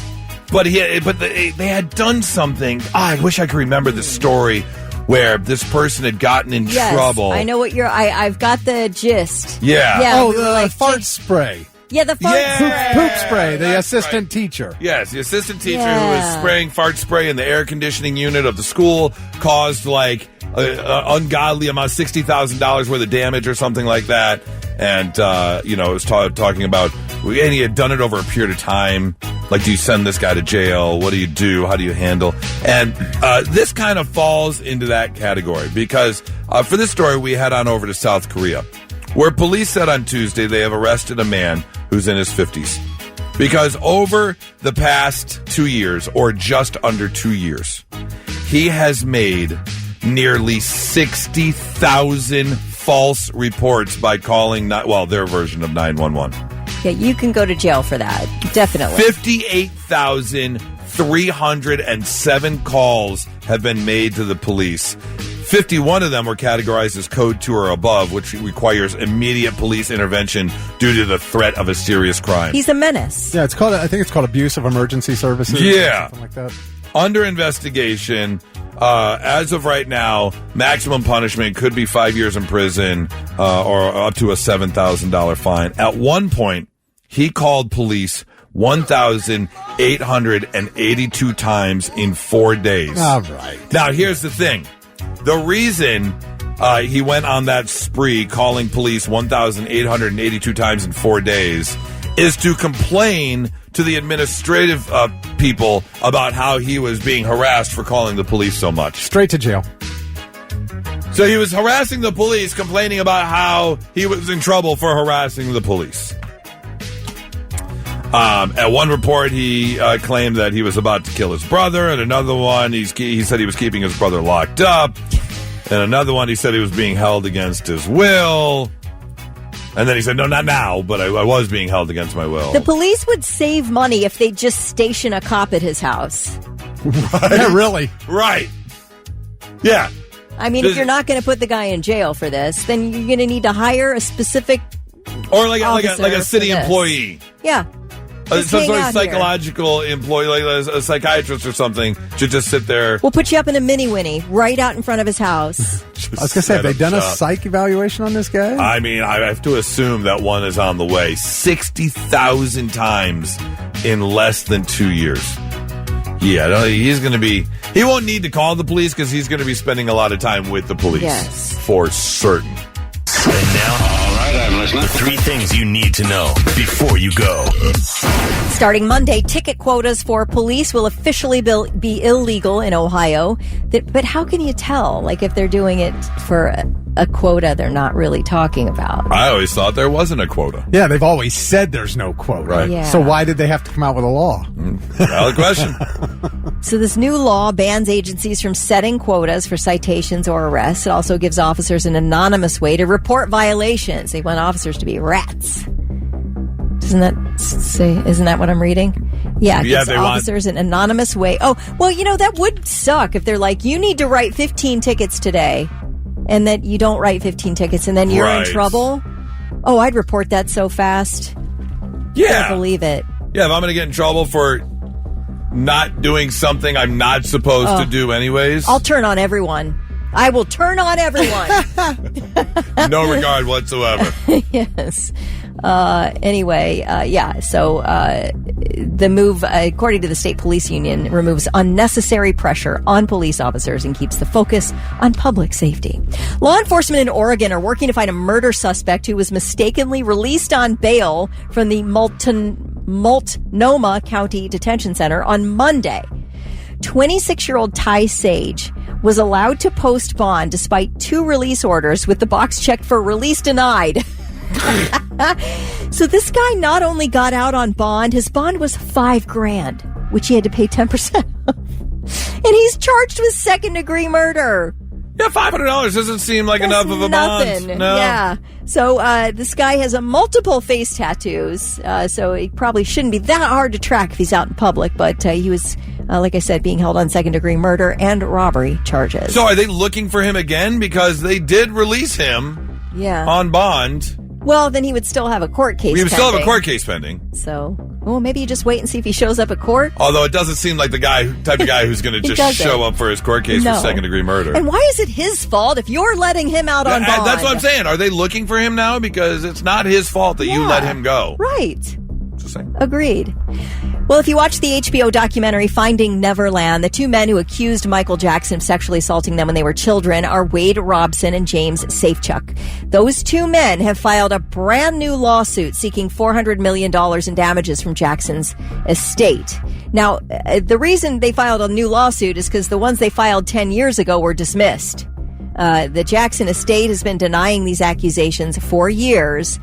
But they had done something. I wish I could remember the story where this person had gotten in trouble. I know what I've got the gist. Yeah. The fart spray. Yeah, the fart spray. Poop spray, the assistant teacher. Yes, the assistant teacher who was spraying fart spray in the air conditioning unit of the school caused like an ungodly amount, $60,000 worth of damage or something like that. And, it was talking about, and he had done it over a period of time. Like, do you send this guy to jail? What do you do? How do you handle? And this kind of falls into that category because for this story, we head on over to South Korea, where police said on Tuesday they have arrested a man who's in his 50s because over the past 2 years, or just under 2 years, he has made nearly 60,000 false reports by calling, their version of 911. Yeah, you can go to jail for that. Definitely. 58,307 calls have been made to the police. 51 of them were categorized as code 2 or above, which requires immediate police intervention due to the threat of a serious crime. He's a menace. Yeah, I think it's called abuse of emergency services. Yeah. Something like that. Under investigation, as of right now, maximum punishment could be 5 years in prison or up to a $7,000 fine. At one point, he called police 1,882 times in 4 days. All right. Now, here's the thing. The reason he went on that spree, calling police 1,882 times in 4 days, is to complain to the administrative people about how he was being harassed for calling the police so much. Straight to jail. So he was harassing the police, complaining about how he was in trouble for harassing the police. At one report, he claimed that he was about to kill his brother. At another one, he said he was keeping his brother locked up. And another one, he said he was being held against his will. And then he said, no, not now, but I was being held against my will. The police would save money if they just station a cop at his house. Right? Yeah, really? Right. Yeah. I mean, if you're not going to put the guy in jail for this, then you're going to need to hire a specific or like a city employee. Yeah. Some sort of psychological employee, like a psychiatrist or something, should just sit there. We'll put you up in a mini-winnie right out in front of his house. I was going to say, have they done a psych evaluation on this guy? I mean, I have to assume that one is on the way. 60,000 times in less than 2 years. Yeah, he's going to be... He won't need to call the police because he's going to be spending a lot of time with the police. Yes. For certain. And now... I'm listening. The 3 things you need to know before you go. Starting Monday, ticket quotas for police will officially be illegal in Ohio. But how can you tell? Like, if they're doing it for a quota they're not really talking about. I always thought there wasn't a quota. Yeah, they've always said there's no quota. Right. Yeah. So why did they have to come out with a law? Valid question. So this new law bans agencies from setting quotas for citations or arrests. It also gives officers an anonymous way to report violations. They want officers to be rats. Isn't that what I'm reading? Yeah, it gives officers an anonymous way. Oh, well, that would suck if they're like, you need to write 15 tickets today, and that you don't write 15 tickets, and then you're in trouble. Oh, I'd report that so fast. Yeah. I can't believe it. Yeah, if I'm going to get in trouble for not doing something I'm not supposed to do anyways. I'll turn on everyone. I will turn on everyone. No regard whatsoever. Yes. So the move, according to the state police union, removes unnecessary pressure on police officers and keeps the focus on public safety. Law enforcement in Oregon are working to find a murder suspect who was mistakenly released on bail from the Multnomah County Detention Center on Monday. 26-year-old Ty Sage was allowed to post bond despite 2 release orders with the box checked for release denied. So this guy not only got out on bond, his bond was $5,000, which he had to pay 10% of. And he's charged with second-degree murder. Yeah, $500 doesn't seem like enough of a bond. No. Yeah. So this guy has multiple face tattoos, so he probably shouldn't be that hard to track if he's out in public. But he was, like I said, being held on second-degree murder and robbery charges. So are they looking for him again? Because they did release him on bond. Well, then he would still have a court case We would still have a court case pending. So, well, maybe you just wait and see if he shows up at court. Although it doesn't seem like the type of guy who's going to just show up for his court case for second-degree murder. And why is it his fault if you're letting him out on bond? That's what I'm saying. Are they looking for him now? Because it's not his fault that you let him go. Right. Just saying. Agreed. Well, if you watch the HBO documentary Finding Neverland, the 2 men who accused Michael Jackson of sexually assaulting them when they were children are Wade Robson and James Safechuck. Those 2 men have filed a brand new lawsuit seeking $400 million in damages from Jackson's estate. Now, the reason they filed a new lawsuit is because the ones they filed 10 years ago were dismissed. The Jackson estate has been denying these accusations for years.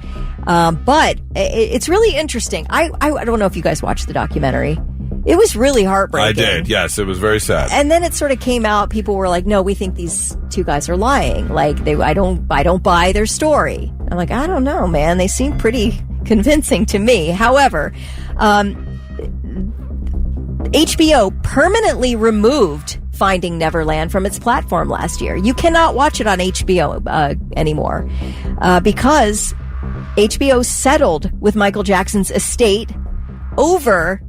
But it's really interesting. I don't know if you guys watched the documentary. It was really heartbreaking. I did, yes. It was very sad. And then it sort of came out. People were like, no, we think these 2 guys are lying. Like, I don't buy their story. I'm like, I don't know, man. They seem pretty convincing to me. However, HBO permanently removed Finding Neverland from its platform last year. You cannot watch it on HBO anymore because HBO settled with Michael Jackson's estate over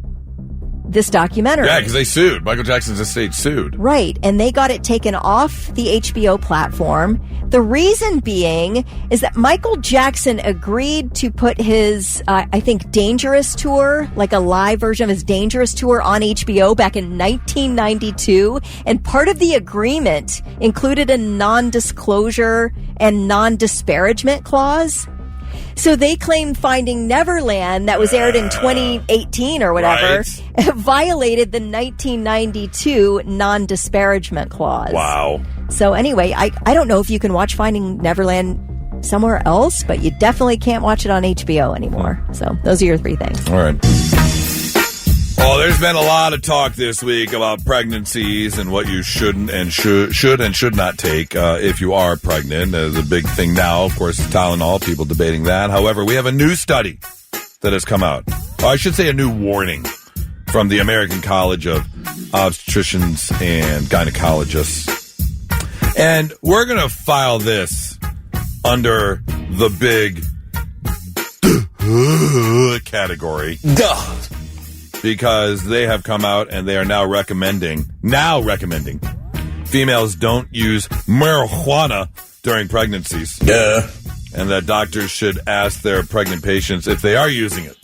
this documentary. Yeah, because they sued. Michael Jackson's estate sued. Right, and they got it taken off the HBO platform. The reason being is that Michael Jackson agreed to put his, I think, Dangerous tour, like a live version of his Dangerous tour on HBO back in 1992. And part of the agreement included a non-disclosure and non-disparagement clause. So they claimed Finding Neverland, that was aired in 2018 or whatever, violated the 1992 non-disparagement clause. Wow. So anyway, I don't know if you can watch Finding Neverland somewhere else, but you definitely can't watch it on HBO anymore. So those are your 3 things. All right. Well, there's been a lot of talk this week about pregnancies and what you shouldn't and should and should not take if you are pregnant. The big thing now, of course, is Tylenol. People debating that. However, we have a new study that has come out. Or I should say a new warning from the American College of Obstetricians and Gynecologists. And we're going to file this under the big category. Duh. Because they have come out and they are now recommending females don't use marijuana during pregnancies. Yeah. And that doctors should ask their pregnant patients if they are using it.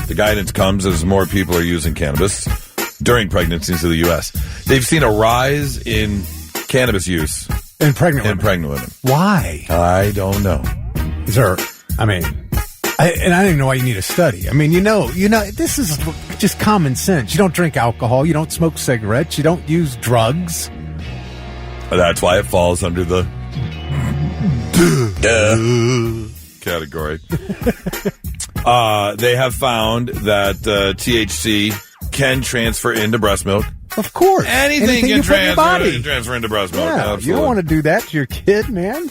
The guidance comes as more people are using cannabis during pregnancies in the U.S. They've seen a rise in cannabis use in pregnant women. Why? I don't know. Is there, I don't even know why you need a study. I mean, you know, this is just common sense. You don't drink alcohol. You don't smoke cigarettes. You don't use drugs. That's why it falls under the category. They have found that THC can transfer into breast milk. Of course. Anything can transfer into breast milk. Yeah, absolutely. You don't want to do that to your kid, man.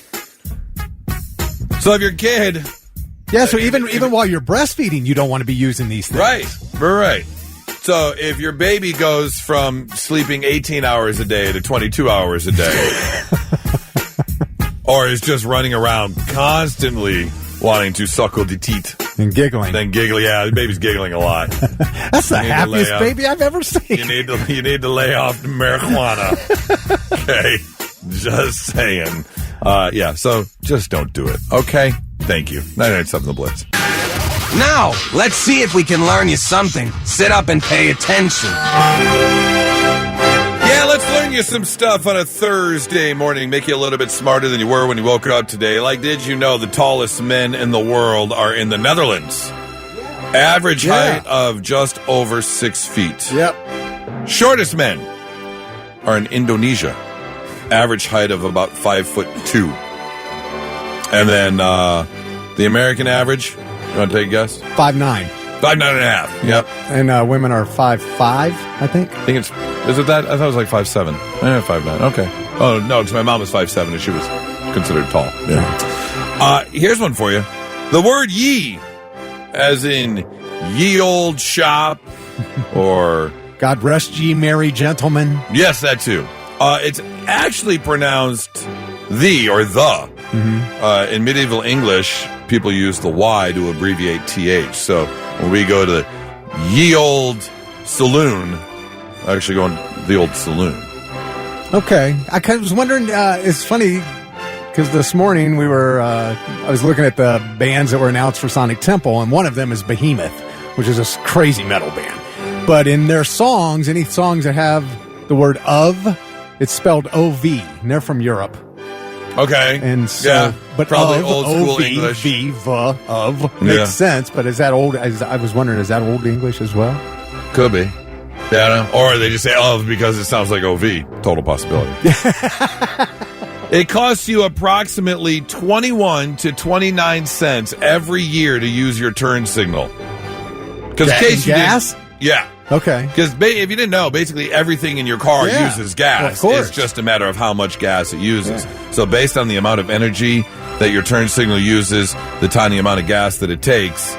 So if your kid... Yeah, so even while you're breastfeeding, you don't want to be using these things. Right. So if your baby goes from sleeping 18 hours a day to 22 hours a day, or is just running around constantly wanting to suckle the teat. And giggling. Yeah, the baby's giggling a lot. That's the happiest baby I've ever seen. You need to lay off the marijuana. Okay? Just saying. So just don't do it. Okay? Thank you. 99.7 The Blitz. Now, let's see if we can learn you something. Sit up and pay attention. Yeah, let's learn you some stuff on a Thursday morning. Make you a little bit smarter than you were when you woke up today. Like, did you know the tallest men in the world are in the Netherlands? Average height of just over 6 feet. Yep. Shortest men are in Indonesia. Average height of about 5'2". And then the American average, you want to take a guess? 5'9". 5'9.5". Yep. And women are 5'5", I think. Is it that? I thought it was like 5'7". 5'9". Okay. Oh, no, because my mom was 5'7", and she was considered tall. Yeah. Here's one for you. The word ye, as in ye old shop, or... God rest ye merry gentlemen. Yes, that too. It's actually pronounced the or the. Mm-hmm. In medieval English, people use the Y to abbreviate TH. So when we go to the ye old saloon, I actually go in the old saloon. Okay. I kind of was wondering, it's funny, because this morning I was looking at the bands that were announced for Sonic Temple, and one of them is Behemoth, which is a crazy metal band. But in their songs, any songs that have the word of, it's spelled O-V, and they're from Europe. Okay. And so, but probably of, old school O-V, English. V-V, of, makes sense, but is that old, I was wondering, is that old English as well? Could be. Yeah, or they just say of because it sounds like OV. Total possibility. It costs you approximately 21 to 29 cents every year to use your turn signal. Because in case you gas? Yeah. Okay. Because if you didn't know, basically everything in your car uses gas. Well, of course. It's just a matter of how much gas it uses. Yeah. So based on the amount of energy that your turn signal uses, the tiny amount of gas that it takes,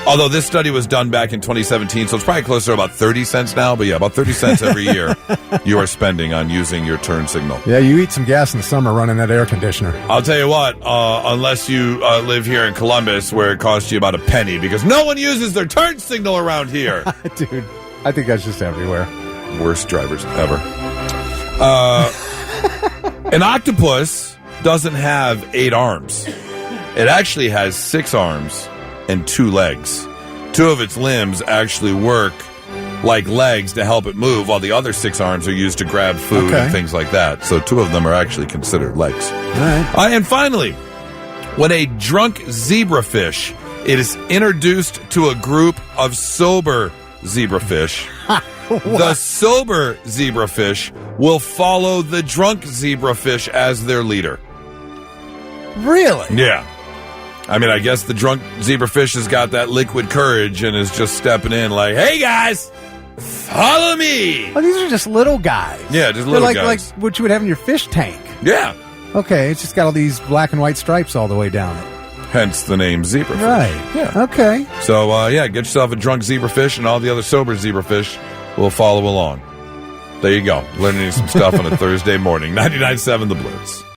although this study was done back in 2017, so it's probably closer to about 30 cents now. But yeah, about 30 cents every year you are spending on using your turn signal. Yeah, you eat some gas in the summer running that air conditioner. I'll tell you what, unless you live here in Columbus where it costs you about a penny because no one uses their turn signal around here. Dude. I think that's just everywhere. Worst drivers ever. An octopus doesn't have 8 arms. It actually has 6 arms and 2 legs. 2 of its limbs actually work like legs to help it move, while the other 6 arms are used to grab food and things like that. So 2 of them are actually considered legs. All right. And finally, when a drunk zebrafish is introduced to a group of sober zebrafish, the sober zebrafish will follow the drunk zebrafish as their leader. Really? Yeah. I mean, I guess the drunk zebrafish has got that liquid courage and is just stepping in like, hey, guys, follow me. Oh, these are just little guys. Yeah, just little guys. guys. Like what you would have in your fish tank. Yeah. Okay, it's just got all these black and white stripes all the way down it. Hence the name zebrafish. Right. Yeah. Okay. So, get yourself a drunk zebrafish, and all the other sober zebrafish will follow along. There you go. Learning some stuff on a Thursday morning. 99.7 The Blitz.